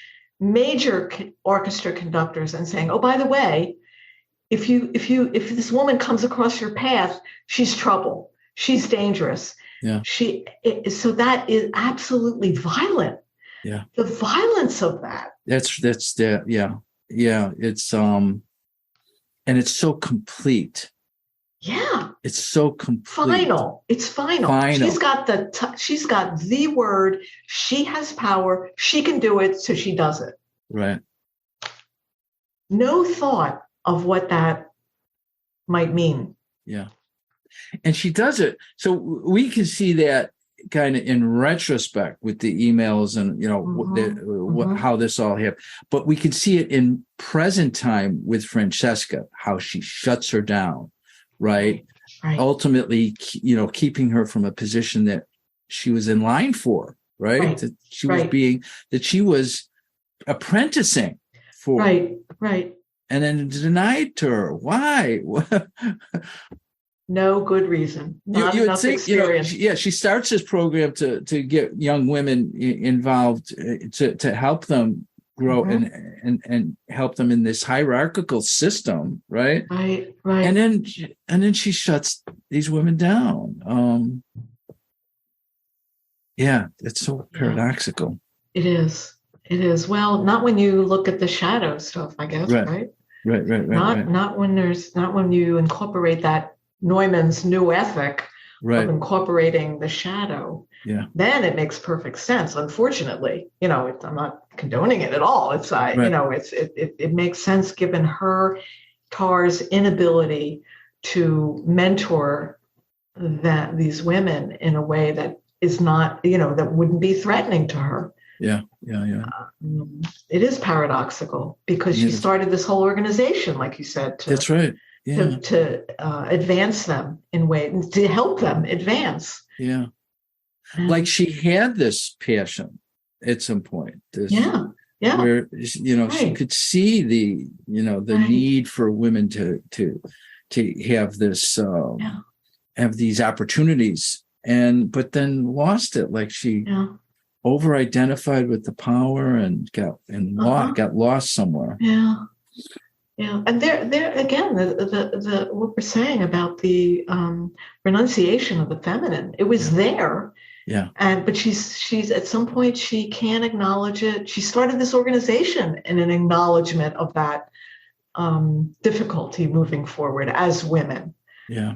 major orchestra conductors, and saying, oh, by the way, if this woman comes across your path, she's trouble. She's dangerous. Yeah. So that is absolutely violent. Yeah. The violence of that. That's the, yeah. Yeah. It's, and it's so complete. Yeah. It's so complete. Final. It's final. She's got the word. She has power. She can do it. So she does it. Right. No thought of what that might mean. Yeah. And she does it. So we can see that kind of in retrospect with the emails and, how this all happened. But we can see it in present time with Francesca, how she shuts her down, right? Ultimately, keeping her from a position that she was in line for, right? That she was apprenticing for. Right. And then denied to her. Why? No good reason. Not you would enough think, experience. she starts this program to get young women involved to help them grow and help them in this hierarchical system, right? Right. And then she shuts these women down. It's so paradoxical. It is. Well, not when you look at the shadow stuff, I guess, right? Right. Not when you incorporate that Neumann's new ethic of incorporating the shadow. Yeah. Then it makes perfect sense. Unfortunately, I'm not condoning it at all. It's it makes sense given Tár's inability to mentor these women in a way that is not, that wouldn't be threatening to her. Yeah. It is paradoxical because she started this whole organization, like you said. That's right. Yeah. To advance them in ways, to help them advance. Yeah. Like she had this passion at some point. Where, she could see the need for women to have this, have these opportunities but then lost it. Like she over-identified with the power and got lost somewhere. Yeah. And there again, the what we're saying about the renunciation of the feminine, it was there. Yeah. But she's at some point she can't acknowledge it. She started this organization in an acknowledgement of that difficulty moving forward as women. Yeah.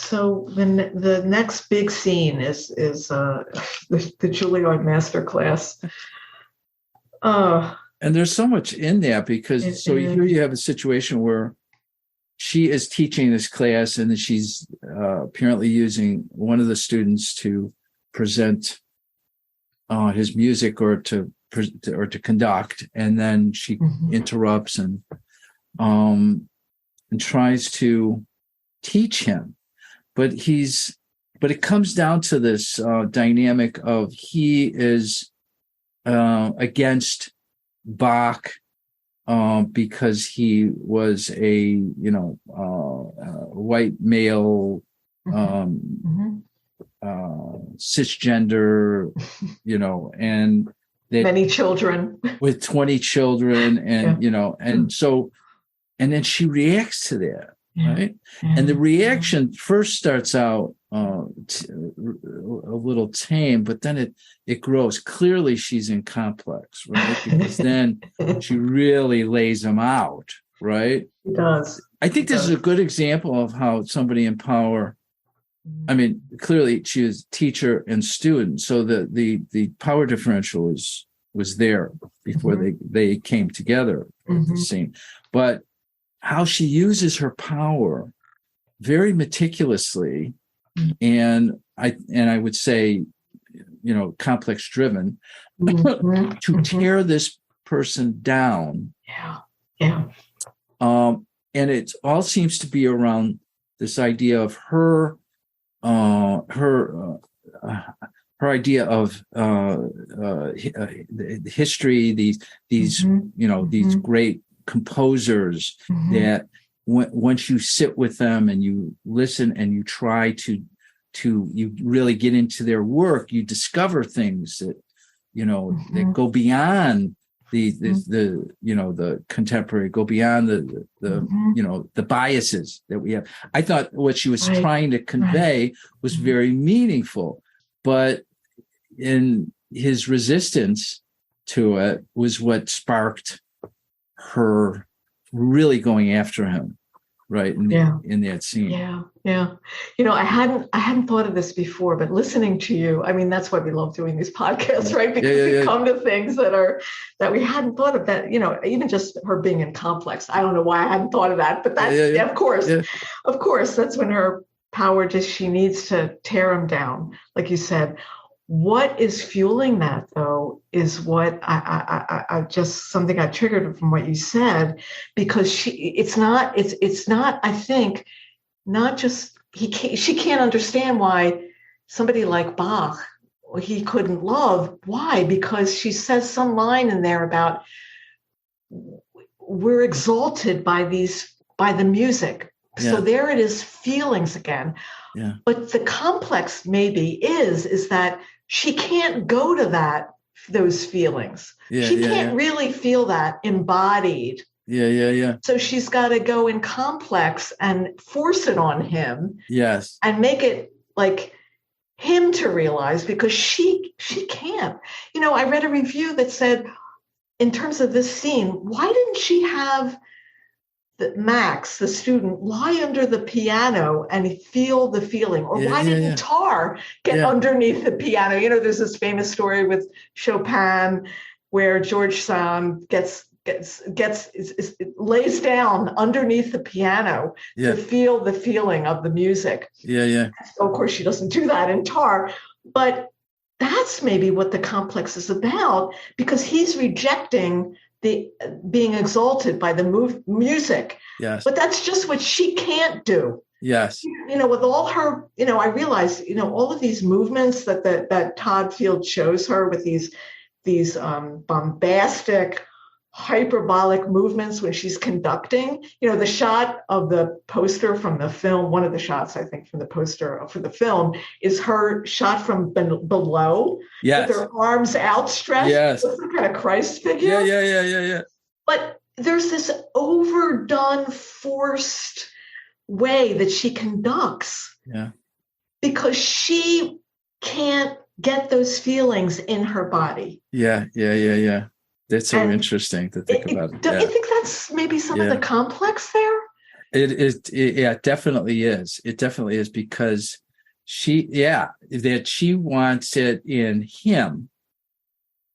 So the next big scene is the Juilliard masterclass. And there's so much in that because here you have a situation where she is teaching this class and she's apparently using one of the students to present his music or to conduct, and then she interrupts and tries to teach him. But it comes down to this dynamic of he is against Bach because he was a white male cisgender, and that many children with 20 children, and so, and then she reacts to that. Right. And the reaction first starts out a little tame, but then it grows. Clearly she's in complex, right? Because then she really lays them out, right? She does. I think this is a good example of how somebody in power, I mean, clearly she was teacher and student. So the power differential was there before they came together at the scene. But how she uses her power very meticulously, and I would say, complex driven, to tear this person down. Yeah. And it all seems to be around this idea of her her idea of history, these these great composers that once you sit with them and you listen and you try to you really get into their work, you discover things that that go beyond the contemporary, go beyond the biases that we have. I thought what she was trying to convey was very meaningful, but in his resistance to it was what sparked her really going after him, right? In that scene. Yeah. I hadn't thought of this before, but listening to you, I mean, that's why we love doing these podcasts, right? Because we come to things that we hadn't thought of, that, even just her being in complex. I don't know why I hadn't thought of that, but of course, that's when her power she needs to tear him down. Like you said, what is fueling that, though, is what I just something I triggered from what you said, because it's not, I think, not just she can't understand why somebody like Bach, he couldn't love. Why? Because she says some line in there about we're exalted by the music. Yeah. So there it is, feelings again. Yeah. But the complex maybe is that she can't go to those feelings. She can't really feel that embodied. Yeah. So she's got to go in complex and force it on him. Yes. And make it like him to realize, because she can't. I read a review that said, in terms of this scene, why didn't she have Max, the student, lie under the piano and feel the feeling? Or why didn't Tár get underneath the piano? There's this famous story with Chopin where George Sand lays down underneath the piano to feel the feeling of the music. Yeah. So of course she doesn't do that in Tár, but that's maybe what the complex is about, because he's rejecting the being exalted by the music. Yes. But that's just what she can't do. Yes. With all her, I realize, all of these movements that Todd Field shows her with these bombastic, hyperbolic movements when she's conducting. The shot of the poster from the film, one of the shots, I think, from the poster for the film, is her shot from below, with her arms outstretched. Yes. With some kind of Christ figure. Yeah. But there's this overdone, forced way that she conducts. Yeah. Because she can't get those feelings in her body. Yeah. That's so interesting to think about. Don't you think that's maybe some of the complex there? It is. It definitely is. It definitely is, because that she wants it in him,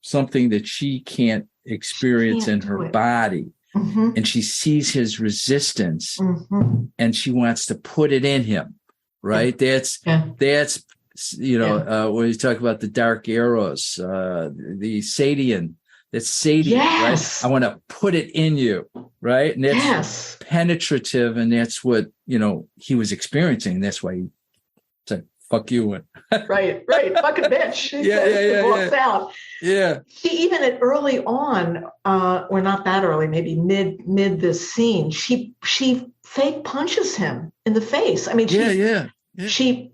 something that she can't experience in her body. Mm-hmm. And she sees his resistance, and she wants to put it in him. Right. That's when you talk about the dark eros, the Sadian. It's Sadie, right? I want to put it in you, right? And that's penetrative, and that's what, he was experiencing. That's why he said, fuck you. Right. Fucking bitch. Walks out. Yeah. She, even early on, or not that early, maybe mid this scene, she fake punches him in the face. I mean, she,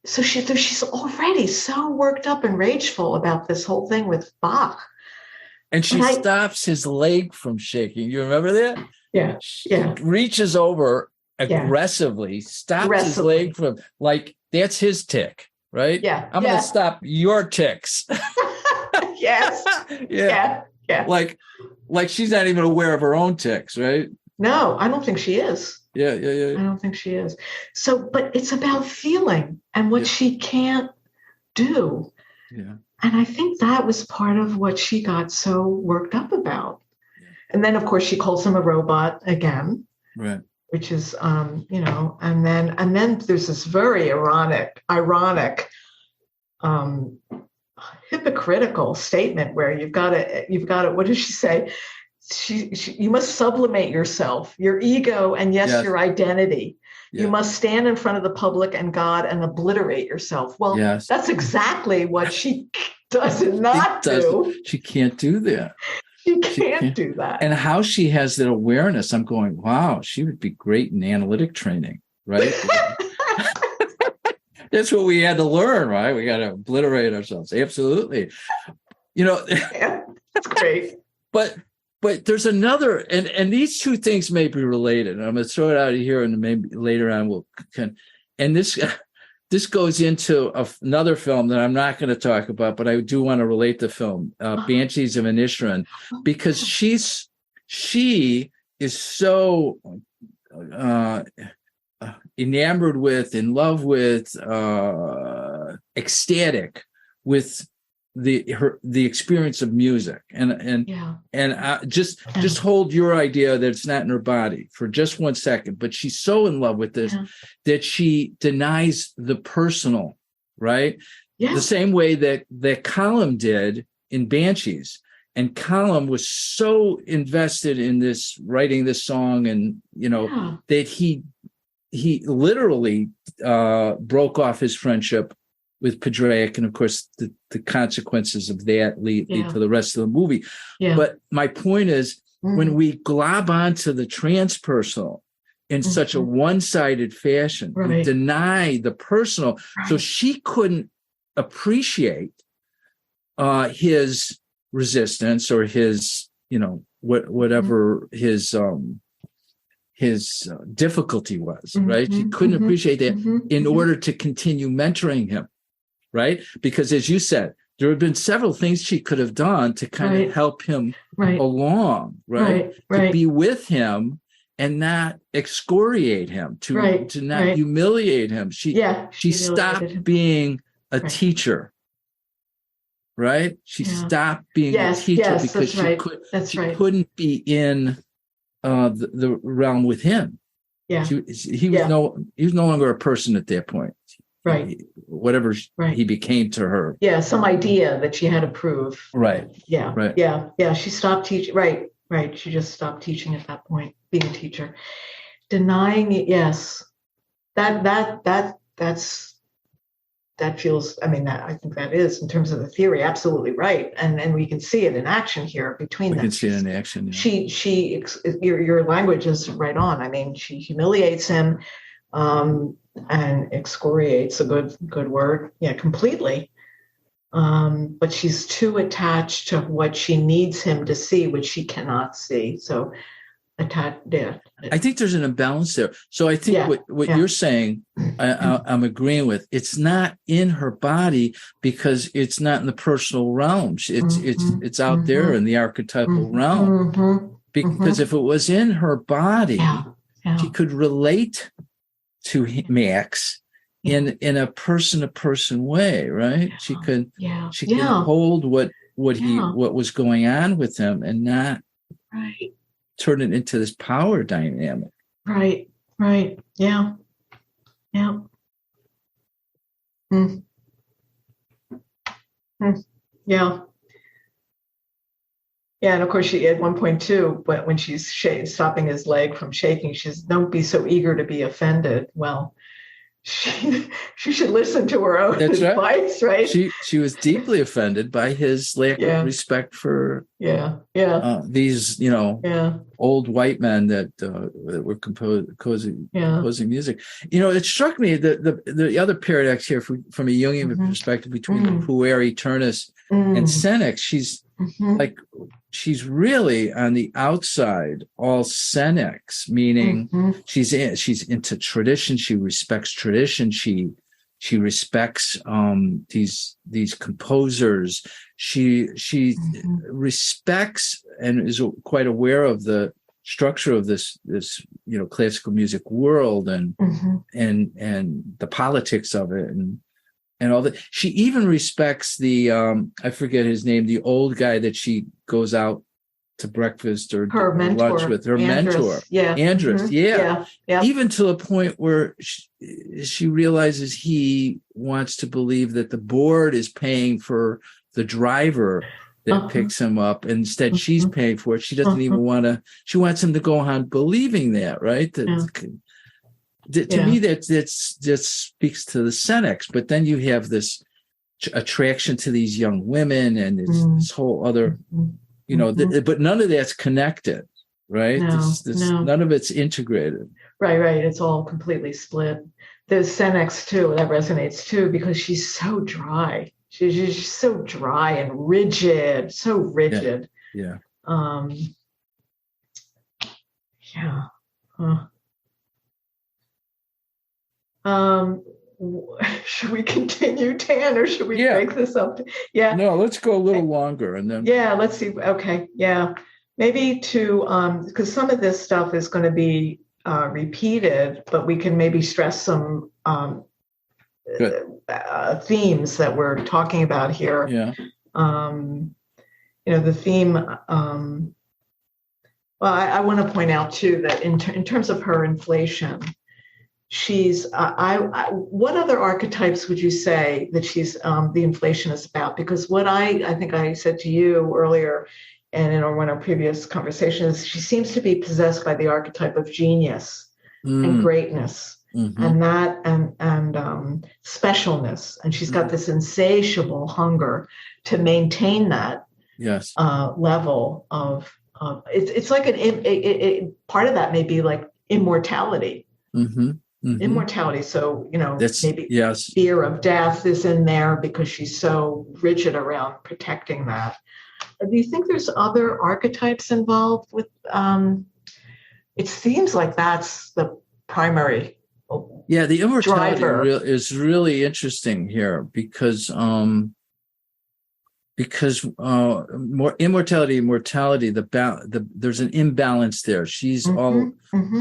so she's already so worked up and rageful about this whole thing with Bach. And she stops his leg from shaking. You remember that? Yeah. She reaches over aggressively, stops his leg from, like, that's his tick, right? Yeah. I'm going to stop your ticks. Yes. Yeah. Like she's not even aware of her own ticks, right? No, I don't think she is. Yeah. I don't think she is. So, but it's about feeling and what she can't do. Yeah. And I think that was part of what she got so worked up about. Yeah. And then, of course, she calls him a robot again. Right. Which is, and then there's this very ironic, hypocritical statement where you've got to, what does she say? You must sublimate yourself, your ego, and your identity. You must stand in front of the public and God and obliterate yourself. Well, that's exactly what she does not do. She can't do that. She can't do that. And how she has that awareness, I'm going, wow, she would be great in analytic training, right? That's what we had to learn, right? We got to obliterate ourselves. Absolutely. That's great. But there's another, and these two things may be related. And I'm going to throw it out of here, and maybe later on and this goes into another film that I'm not going to talk about, but I do want to relate the film, Banshees of Inisherin, because she is so enamored with, in love with, ecstatic with the experience of music, and just hold your idea that it's not in her body for just 1 second, but she's so in love with this that she denies the personal, right? The same way that Colm did in Banshees. And Colm was so invested in this, writing this song, and that he literally broke off his friendship with Padraic, and of course the consequences of that lead to the rest of the movie. But my point is, when we glob onto the transpersonal in such a one-sided fashion, we deny the personal. So she couldn't appreciate his resistance, or his, whatever his difficulty was, right? She couldn't appreciate that in order to continue mentoring him, right? Because as you said, there have been several things she could have done to kind of help him along, right? To be with him and not excoriate him, to not humiliate him. She stopped being a teacher, right? She stopped being a teacher because she couldn't be in the realm with him. He was no longer a person at that point. Whatever he became to her. Some idea that she had to prove. She stopped teaching. Right. She just stopped teaching at that point, being a teacher. Denying it, yes. That feels, I think that is, in terms of the theory, absolutely right. And we can see it in action here between them. We can see it in action. Your language is right on. She humiliates him, and excoriates a good word. completely. But she's too attached to what she needs him to see, which she cannot see. So I think there's an imbalance there. So I think what you're saying, I'm agreeing with. It's not in her body because it's not in the personal realm. It's out there in the archetypal realm. Because if it was in her body, she could relate to Max in a person-to-person way, right? She could hold what was going on with him and not turn it into this power dynamic. Right. Yeah. Yeah, and of course, she at one point too, but when she's stopping his leg from shaking, she says, "Don't be so eager to be offended." Well, she should listen to her own advice, right? She was deeply offended by his lack of respect for these old white men that were composing music. It struck me that the other paradox here from a Jungian perspective between the puer eternus and Senex, she's really on the outside, all Senex, meaning she's into tradition. She respects tradition. She respects these composers. She respects and is quite aware of the structure of this classical music world and the politics of it and all that. She even respects the I forget his name, the old guy that she goes out to breakfast or lunch with, her mentor, Andrus. Even to the point where she realizes he wants to believe that the board is paying for the driver that picks him up. Instead, she's paying for it. She doesn't even want to. She wants him to go on believing that, right? To me, that speaks to the senex. But then you have this attraction to these young women, and it's this whole other, but none of that's connected, right? No, none of it's integrated. Right. It's all completely split. There's senex too, that resonates too, because she's so dry. She's so dry and rigid, so rigid. Yeah. Should we continue, Dan, or should we break this up? No, let's go a little longer and then. Yeah, let's see. Okay. Yeah. Maybe because some of this stuff is going to be repeated, but we can maybe stress some themes that we're talking about here. Yeah. The theme. Well, I want to point out too that in terms of her inflation, she's. What other archetypes would you say that she's the inflation is about? Because what I think I said to you earlier, and in one of our previous conversations, she seems to be possessed by the archetype of genius and greatness, and that and specialness, and she's got this insatiable hunger to maintain that level of. It's like part of that may be like immortality. Immortality. So maybe fear of death is in there because she's so rigid around protecting that. Do you think there's other archetypes involved with? It seems like that's the primary. The immortality is really interesting here because more immortality and mortality, there's an imbalance there. She's all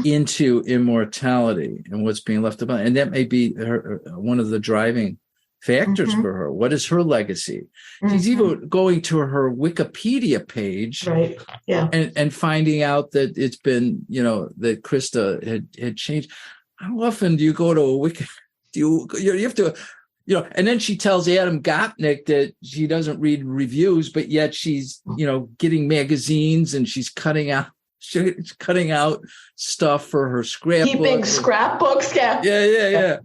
into immortality and what's being left behind, and that may be one of the driving factors for her. What is her legacy? She's even going to her Wikipedia page, right? Yeah, and finding out that it's been, that Krista had changed. How often do you go to a wiki? You have to, and then she tells Adam Gopnik that she doesn't read reviews, but yet she's, getting magazines and she's cutting out stuff for her scrapbook. Keeping scrapbooks, Yeah.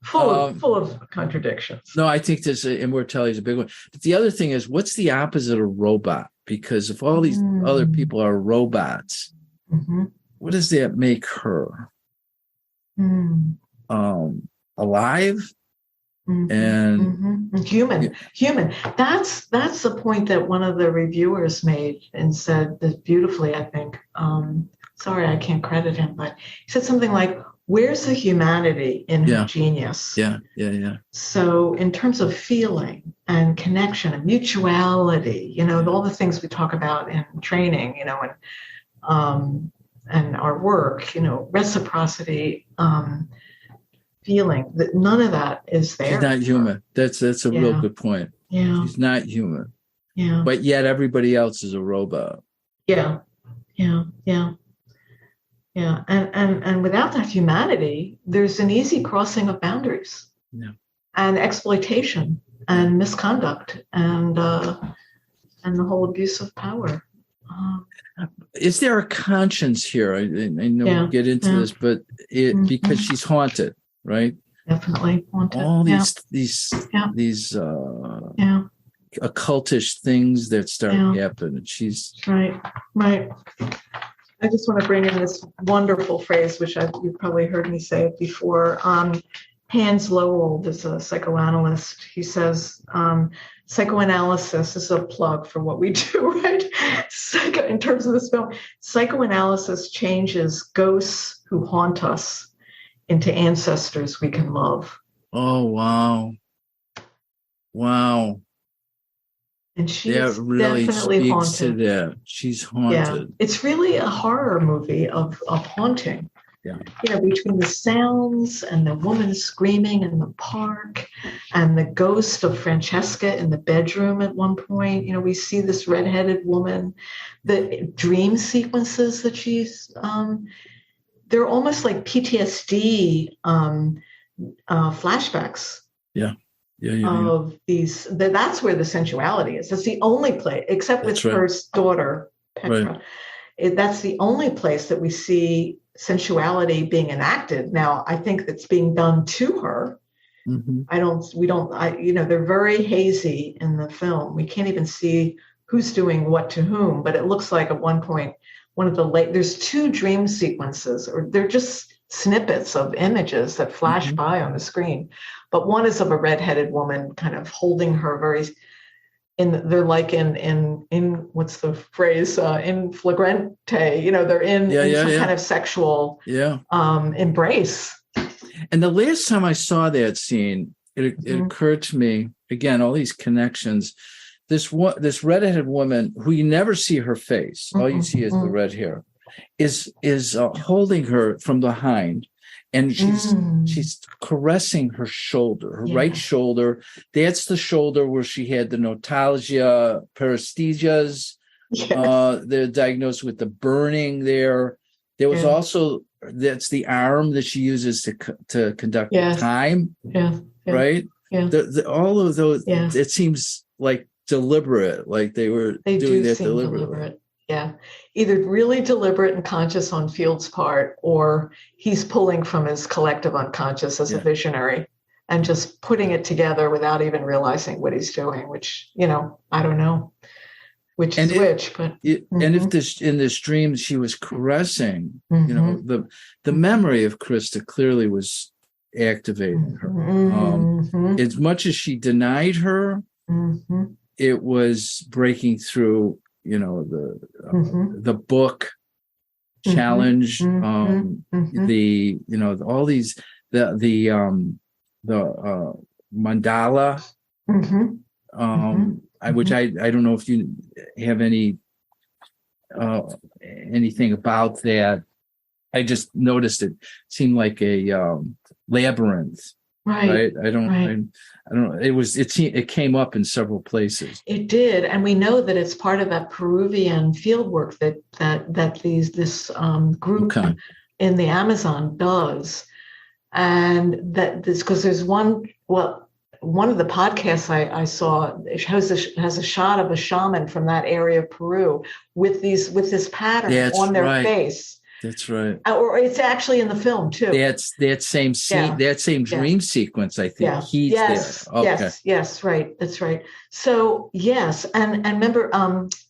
Full of contradictions. No, I think this immortality is a big one. But the other thing is, what's the opposite of robot? Because if all these other people are robots, what does that make her? Alive and human. That's the point that one of the reviewers made and said this beautifully, I think. Sorry, I can't credit him, but he said something like, where's the humanity in her genius? Yeah. So in terms of feeling and connection and mutuality, all the things we talk about in training, and our work, reciprocity, feeling, that none of that is there. She's not human. That's a real good point. Yeah. She's not human. Yeah. But yet everybody else is a robot. Yeah. And without that humanity, there's an easy crossing of boundaries. Yeah. And exploitation and misconduct and the whole abuse of power. Is there a conscience here? I know we'll get into this, but because she's haunted, right? Definitely haunted. All these occultish things that start happening. She's right. I just want to bring in this wonderful phrase, which you've probably heard me say it before. Hans Lowell is a psychoanalyst. He says, psychoanalysis, this is a plug for what we do, right? In terms of this film, psychoanalysis changes ghosts who haunt us into ancestors we can love. Oh, wow. And she's really definitely haunted. To that. She's haunted. Yeah. It's really a horror movie of haunting. Yeah. Between the sounds and the woman screaming in the park and the ghost of Francesca in the bedroom at one point, we see this redheaded woman, the dream sequences that she's, they're almost like PTSD flashbacks. Yeah. Of these, that's where the sensuality is. That's the only place, except with her daughter, Petra. Right. That's the only place that we see sensuality being enacted. Now, I think that's being done to her. They're very hazy in the film. We can't even see who's doing what to whom, but it looks like at one point, there's two dream sequences, or they're just snippets of images that flash by on the screen. But one is of a redheaded woman kind of holding her they're like in what's the phrase, in flagrante, they're in some kind of sexual embrace. And the last time I saw that scene, it occurred to me, again, all these connections. This redheaded woman, who you never see her face, all you see is the red hair, is holding her from behind, and she's caressing her shoulder, her right shoulder. That's the shoulder where she had the notalgia paresthesias. They're diagnosed with the burning there. There was also, that's the arm that she uses to conduct time. Right. All of those. It seems like deliberate, like they doing that deliberately. Yeah, either really deliberate and conscious on Field's part, or he's pulling from his collective unconscious as a visionary and just putting it together without even realizing what he's doing, which, I don't know which is which. But and if in this dream she was caressing, the memory of Krista clearly was activating her. As much as she denied her, it was breaking through, the book challenge, all these, the mandala, which I don't know if you have anything about that. I just noticed it seemed like a labyrinth. Right. I don't know. It came up in several places. It did. And we know that it's part of that Peruvian field work that this group in the Amazon does. And that this, because there's one of the podcasts I saw has a shot of a shaman from that area of Peru with this pattern on their face. That's right. Or it's actually in the film too. That's that same scene, that same dream sequence, I think. He's there. Okay. Yes, right. That's right. So yes, and remember,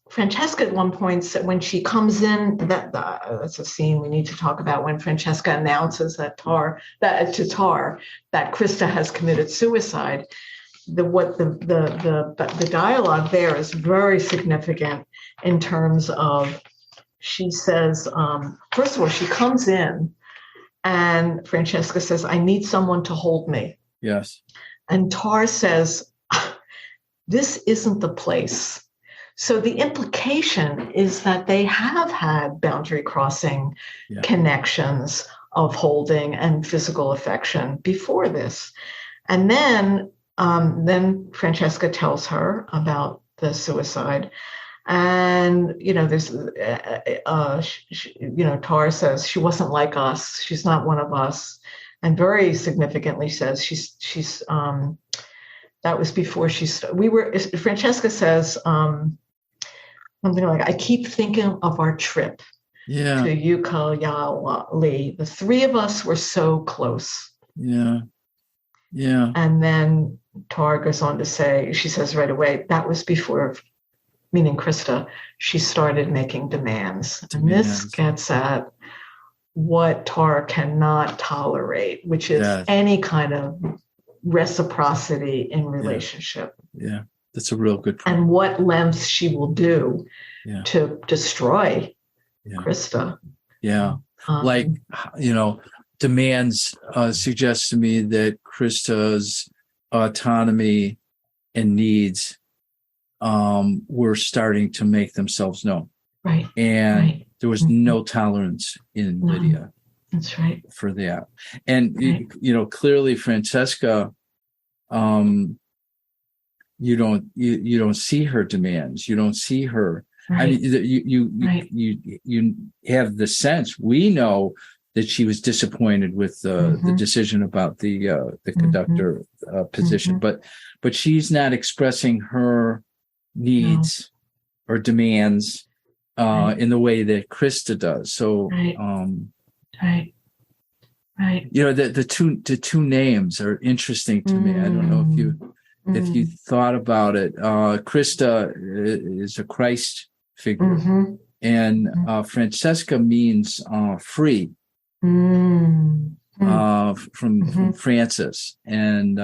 Francesca at one point said when she comes in, that's a scene we need to talk about, when Francesca announces to Tár that Krista has committed suicide. The dialogue there is very significant in terms of. She says, first of all, she comes in and Francesca says, I need someone to hold me. Yes. And Tár says, this isn't the place. So the implication is that they have had boundary crossing connections of holding and physical affection before this. And then Francesca tells her about the suicide. And, there's, Tár says she wasn't like us. She's not one of us. And very significantly says she's that was before Francesca says something like, I keep thinking of our trip to Ucayali. The three of us were so close. Yeah. Yeah. And then Tár goes on to say, she says right away, that was before, meaning Krista, she started making demands. And this gets at what Tár cannot tolerate, which is any kind of reciprocity in relationship. Yeah, that's a real good point. And what lengths she will do to destroy Krista. Yeah, demands suggests to me that Krista's autonomy and needs were starting to make themselves known. Right. And there was no tolerance in Lydia. That's right. For that. And, clearly Francesca, you don't see her demands. You don't see her. Right. I mean, you have the sense, we know that she was disappointed with the decision about the conductor position, but she's not expressing her needs or demands in the way that Krista does. So Right. Right. The two names are interesting to me. I don't know if you thought about it. Krista is a Christ figure, and Francesca means free, from Francis, and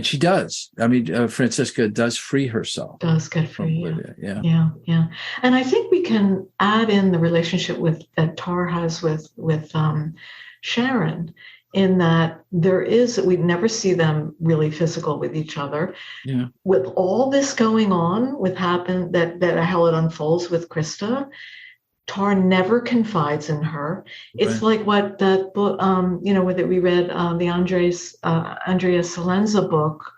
she does. I mean, Francesca does free herself. Does get free, yeah. And I think we can add in the relationship that Tár has with Sharon, in that we never see them really physical with each other. Yeah. With all this going on, that how it unfolds with Krista, Tár never confides in her. It's like what that book, that we read, the Andrea Salenza book,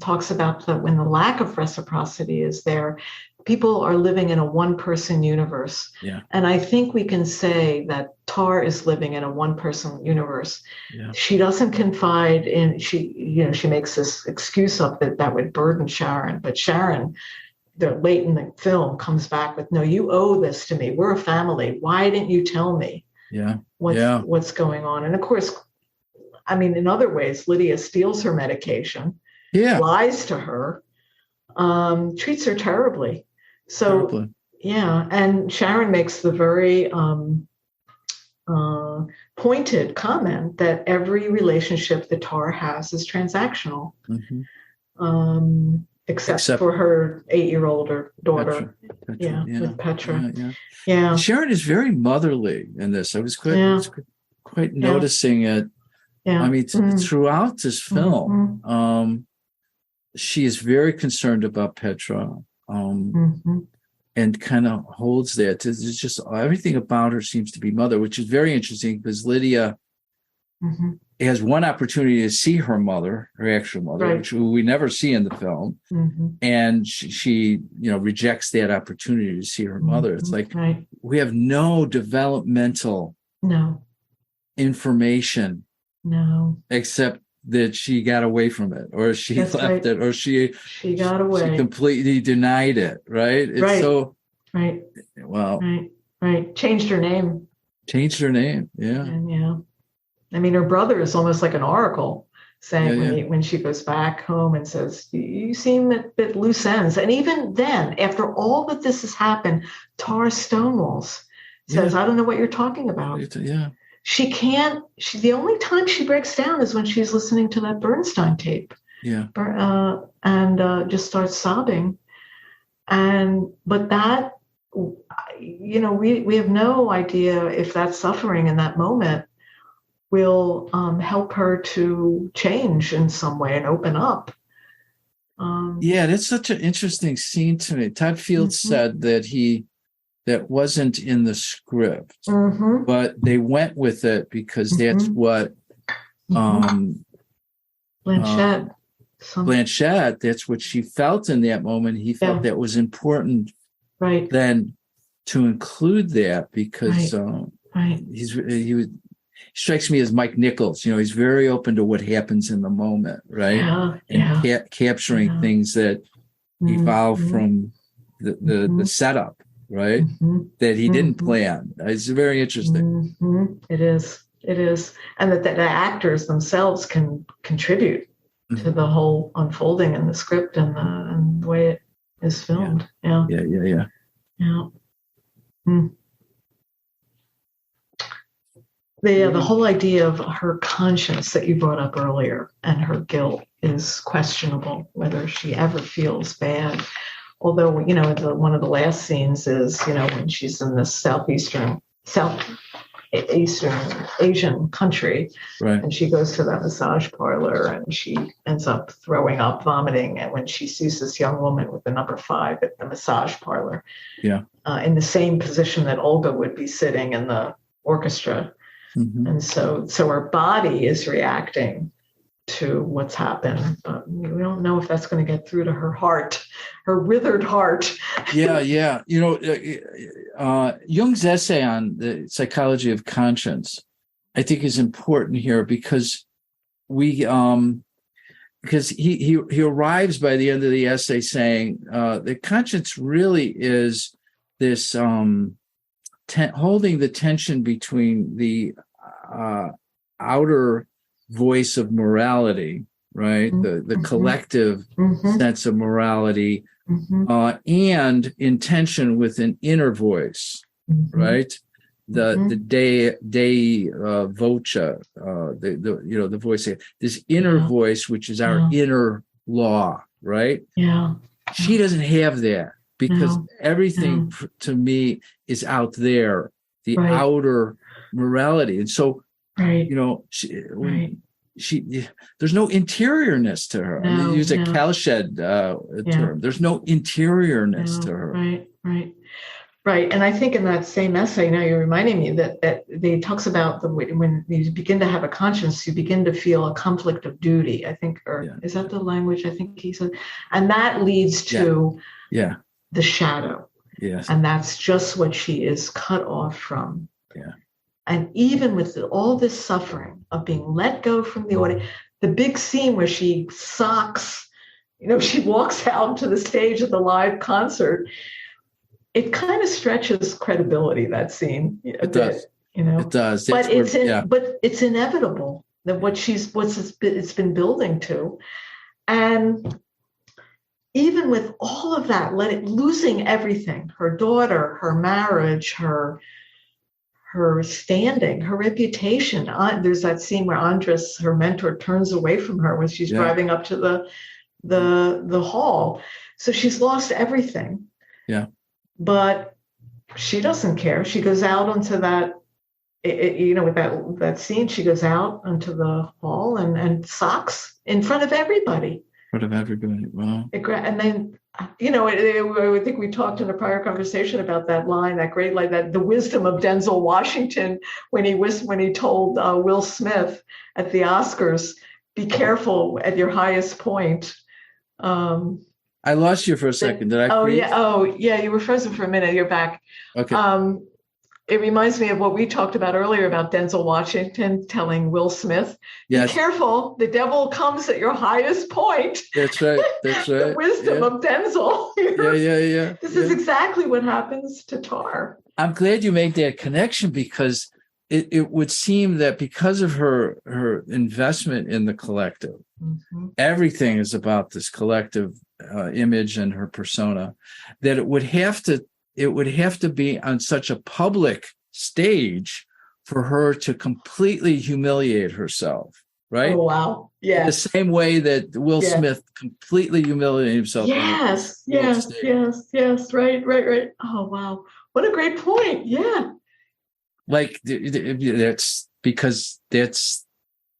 talks about that when the lack of reciprocity is there, people are living in a one-person universe. Yeah. And I think we can say that Tár is living in a one-person universe. Yeah. She doesn't confide in, she makes this excuse up that would burden Sharon, but Sharon, late in the film, comes back with, no, you owe this to me. We're a family. Why didn't you tell me what's going on? And of course, I mean, in other ways, Lydia steals her medication, lies to her, treats her terribly. So, and Sharon makes the very pointed comment that every relationship that Tár has is transactional. Except for her 8-year-old daughter, Petra, with Petra. Yeah. Sharon is very motherly in this. I was quite noticing it. Yeah. I mean, throughout this film, she is very concerned about Petra, and kind of holds that. It's just everything about her seems to be mother, which is very interesting because Lydia has one opportunity to see her mother, her actual mother, which we never see in the film. And she rejects that opportunity to see her mother. It's like we have no developmental information except that she got away from it, or she left it, or she got away. She completely denied it, right? It's so changed her name. Yeah. I mean, her brother is almost like an oracle, saying when she goes back home and says, you seem at loose ends. And even then, after all that this has happened, Tár stonewalls, says, I don't know what you're talking about. She can't, the only time she breaks down is when she's listening to that Bernstein tape. And just starts sobbing. But that, we have no idea if that suffering in that moment will help her to change in some way and open up. That's such an interesting scene to me. Todd Field said that wasn't in the script, but they went with it because that's what Blanchett, that's what she felt in that moment. He felt that was important then to include that because he strikes me as Mike Nichols. He's very open to what happens in the moment, right? Capturing things that evolve from the setup, right? That he didn't plan. It's very interesting. It is, and that the actors themselves can contribute to the whole unfolding in the script and the way it is filmed. Yeah. The whole idea of her conscience that you brought up earlier and her guilt is questionable, whether she ever feels bad. Although, one of the last scenes is, when she's in this Southeastern Asian country, and she goes to that massage parlor and she ends up throwing up, vomiting, and when she sees this young woman with the number 5 at the massage parlor, in the same position that Olga would be sitting in the orchestra. And so her body is reacting to what's happened, but we don't know if that's going to get through to her heart, her withered heart. Jung's essay on the psychology of conscience, I think, is important here because he arrives by the end of the essay saying that conscience really is this holding the tension between the outer voice of morality, right? The collective sense of morality, and in tension with an inner voice, right? The de voce, the voice, this inner voice, which is our inner law, right? Yeah. She doesn't have that, because everything to me is out there, the outer morality. And so, she there's no interiorness to her. I mean, use a cowshed term. There's no interiorness to her. Right. And I think in that same essay, now you're reminding me that he talks about when you begin to have a conscience, you begin to feel a conflict of duty, I think, or is that the language I think he said? And that leads to the shadow. Yes. And that's just what she is cut off from. Yeah. And even with all this suffering of being let go from the audience, the big scene where she socks, she walks out to the stage of the live concert, it kind of stretches credibility, that scene. It does. It does. But but it's inevitable that it's been building to. And even with all of that, losing everything, her daughter, her marriage, her standing, her reputation. There's that scene where Andres, her mentor, turns away from her when she's driving up to the hall. So she's lost everything. Yeah. But she doesn't care. She goes out onto that, with that scene, she goes out onto the hall and socks in front of everybody. Wow. And then, I think we talked in a prior conversation about that line, that great line, that the wisdom of Denzel Washington when he told Will Smith at the Oscars, "Be careful at your highest point." I lost you for a second. Did I? You were frozen for a minute. You're back. Okay. It reminds me of what we talked about earlier about Denzel Washington telling Will Smith, "Be careful, the devil comes at your highest point." That's right. The wisdom of Denzel. Yeah. This is exactly what happens to Tár. I'm glad you made that connection, because it would seem that because of her investment in the collective, everything is about this collective image and her persona, that it would have to be on such a public stage for her to completely humiliate herself, right? Oh, wow. Yeah. The same way that Will Smith completely humiliated himself. Yes. Right. Oh, wow. What a great point. Yeah. Like, that's because that's,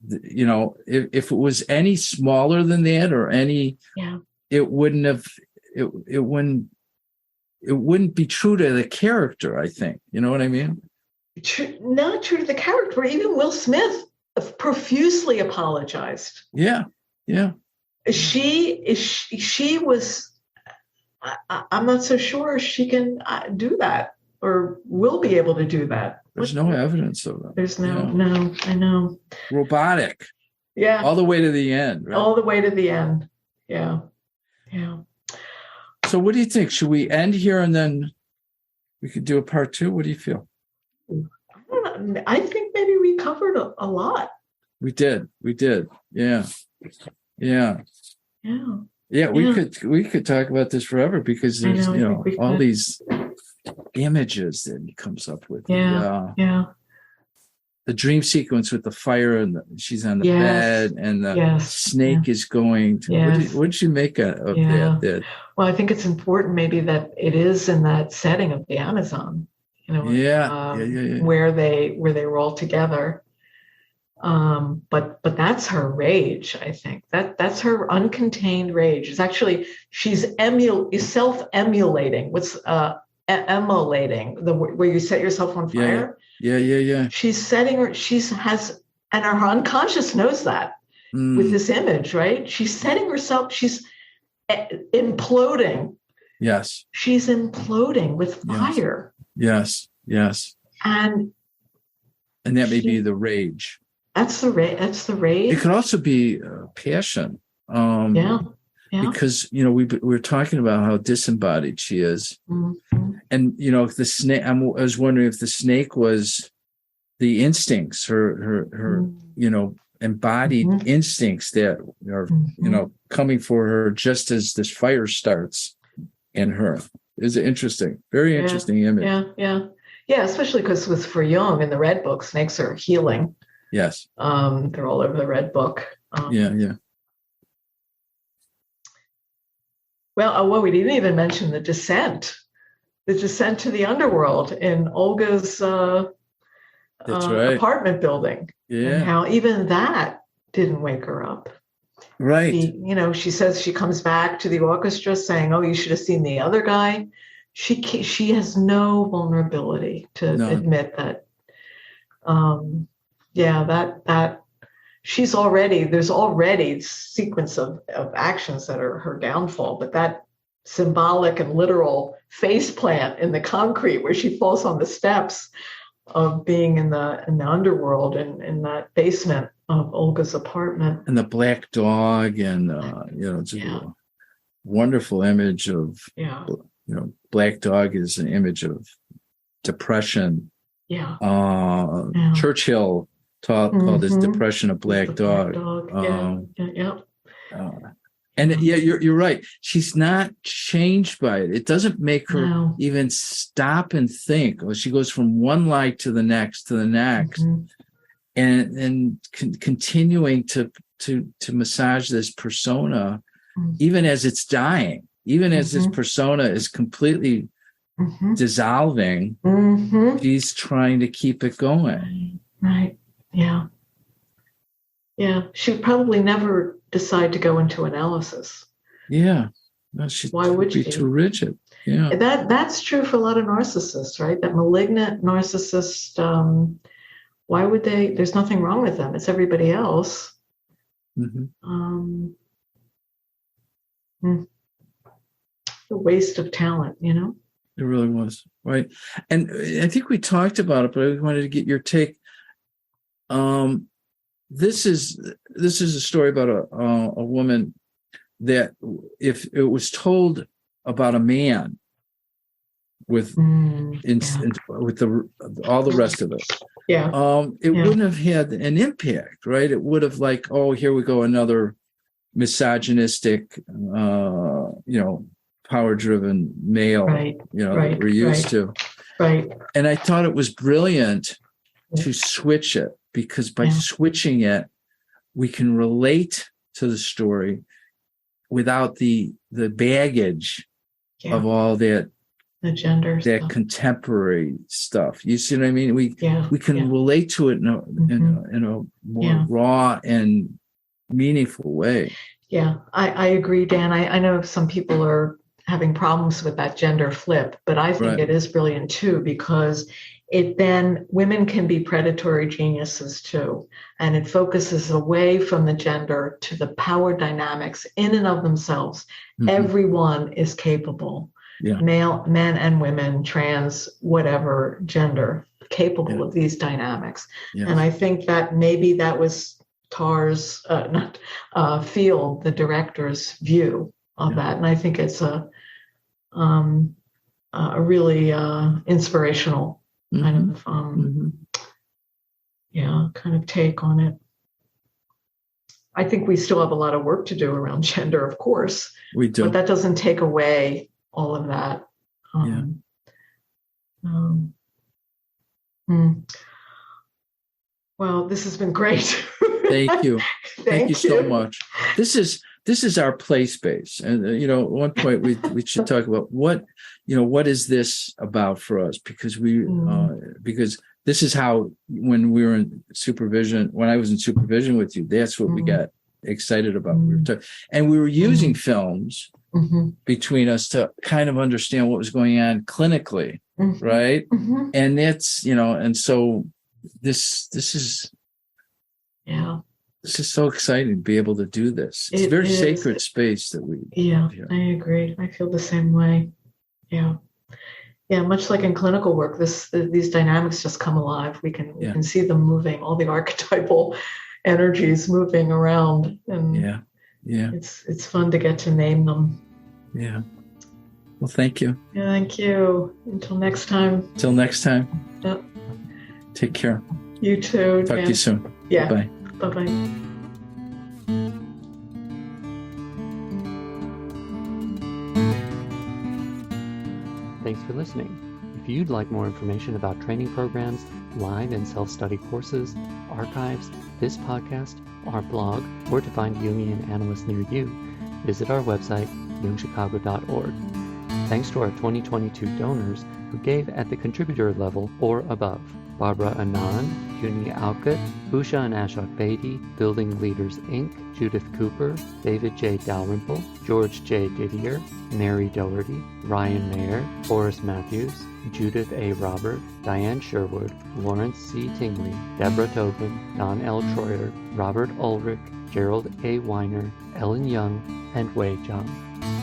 if it was any smaller than that or any, it wouldn't be true to the character, I think. You know what I mean? Not true to the character. Even Will Smith profusely apologized. Yeah. She was, I'm not so sure she can do that or will be able to do that. There's no evidence of that. There's no, I know. Robotic. Yeah. All the way to the end. Right? All the way to the end. Yeah. So what do you think? Should we end here and then we could do a part 2? What do you feel? I don't know. I think maybe we covered a lot. We did. Yeah. We could talk about this forever, because there's all these images that he comes up with. The dream sequence with the fire and she's on the bed and the snake is going to. What did you make of that? Well, I think it's important maybe that it is in that setting of the Amazon. Where they were all together. But that's her rage. I think that's her uncontained rage. It's actually she's self-emulating. What's emulating where you set yourself on fire? Yeah. She's setting her. And her unconscious knows that with this image, right? She's setting herself. She's imploding. Yes. She's imploding with fire. Yes. And that may be the rage. That's the rage. It could also be passion. because, we were talking about how disembodied she is. Mm-hmm. And, the snake, I was wondering if the snake was the instincts, her embodied mm-hmm. instincts that are, mm-hmm. Coming for her just as this fire starts in her. Is interesting. Very interesting image. Yeah, especially because for Jung in the Red Book, snakes are healing. Yes. They're all over the Red Book. Well, we didn't even mention the descent to the underworld in Olga's apartment building. Yeah. And how even that didn't wake her up. Right. She says she comes back to the orchestra saying, "Oh, you should have seen the other guy." She has no vulnerability to admit that. There's already sequence of actions that are her downfall, but that symbolic and literal face plant in the concrete where she falls on the steps of being in the underworld and in that basement of Olga's apartment. And the black dog and, it's a wonderful image of, black dog is an image of depression. Yeah. Churchill called his depression a black dog. And you're right. She's not changed by it. It doesn't make her even stop and think. Well, she goes from one light to the next, mm-hmm. and continuing to massage this persona, mm-hmm. even as it's dying, even mm-hmm. as this persona is completely mm-hmm. dissolving. Mm-hmm. She's trying to keep it going. Right. Yeah. Yeah. She would probably never decide to go into analysis. Yeah. No, why would she be too rigid? Yeah. That's true for a lot of narcissists, right? That malignant narcissist, why would they? There's nothing wrong with them. It's everybody else. Mm-hmm. The waste of talent, It really was, right? And I think we talked about it, but I wanted to get your take. This is a story about a woman that if it was told about a man with all the rest of it, it wouldn't have had an impact, right? It would have like, oh, here we go, another misogynistic, power-driven male, that we're used to. Right. And I thought it was brilliant to switch it, because by switching it, we can relate to the story without the baggage of all that, the gender that stuff. Contemporary stuff. You see what I mean? We can relate to it in a more raw and meaningful way. Yeah, I agree, Dan. I know some people are having problems with that gender flip, but I think it is brilliant too, because then women can be predatory geniuses too. And it focuses away from the gender to the power dynamics in and of themselves. Mm-hmm. Everyone is capable, male, men and women, trans, whatever gender, capable of these dynamics. Yes. And I think that maybe that was Tár's, Field, the director's view of that. And I think it's a really inspirational kind of kind of take on it. I think we still have a lot of work to do around gender, of course. We do. But that doesn't take away all of that. Well, this has been great. Thank you. Thank you so much. This is our play space. And, at one point we should talk about what is this about for us? Because because this is how, when we were in supervision, when I was in supervision with you, that's what we got excited about. We were using films between us to kind of understand what was going on clinically. Right. And that's, and so this is so exciting to be able to do this. It's a very sacred space that we have here. I agree. I feel the same way. Yeah. Much like in clinical work, these dynamics just come alive. We can see them moving, all the archetypal energies moving around, and Yeah. It's fun to get to name them. Yeah. Well, thank you. Yeah, thank you. Until next time. Till next time. Yep. Take care. You too. Talk to you soon. Yeah. Bye. Bye-bye. Thanks for listening. If you'd like more information about training programs, live and self-study courses, archives, this podcast, our blog, or to find Jungian Analysts near you, visit our website, jungchicago.org. Thanks to our 2022 donors who gave at the contributor level or above: Barbara Anand, Juni Alkut, Usha and Ashok Bedi, Building Leaders Inc., Judith Cooper, David J. Dalrymple, George J. Didier, Mary Doherty, Ryan Mayer, Horace Matthews, Judith A. Robert, Diane Sherwood, Lawrence C. Tingley, Deborah Tobin, Don L. Troyer, Robert Ulrich, Gerald A. Weiner, Ellen Young, and Wei Zhang.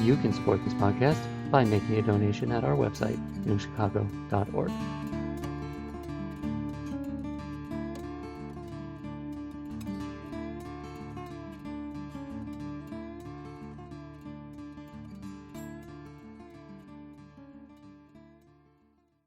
You can support this podcast by making a donation at our website, jungchicago.org.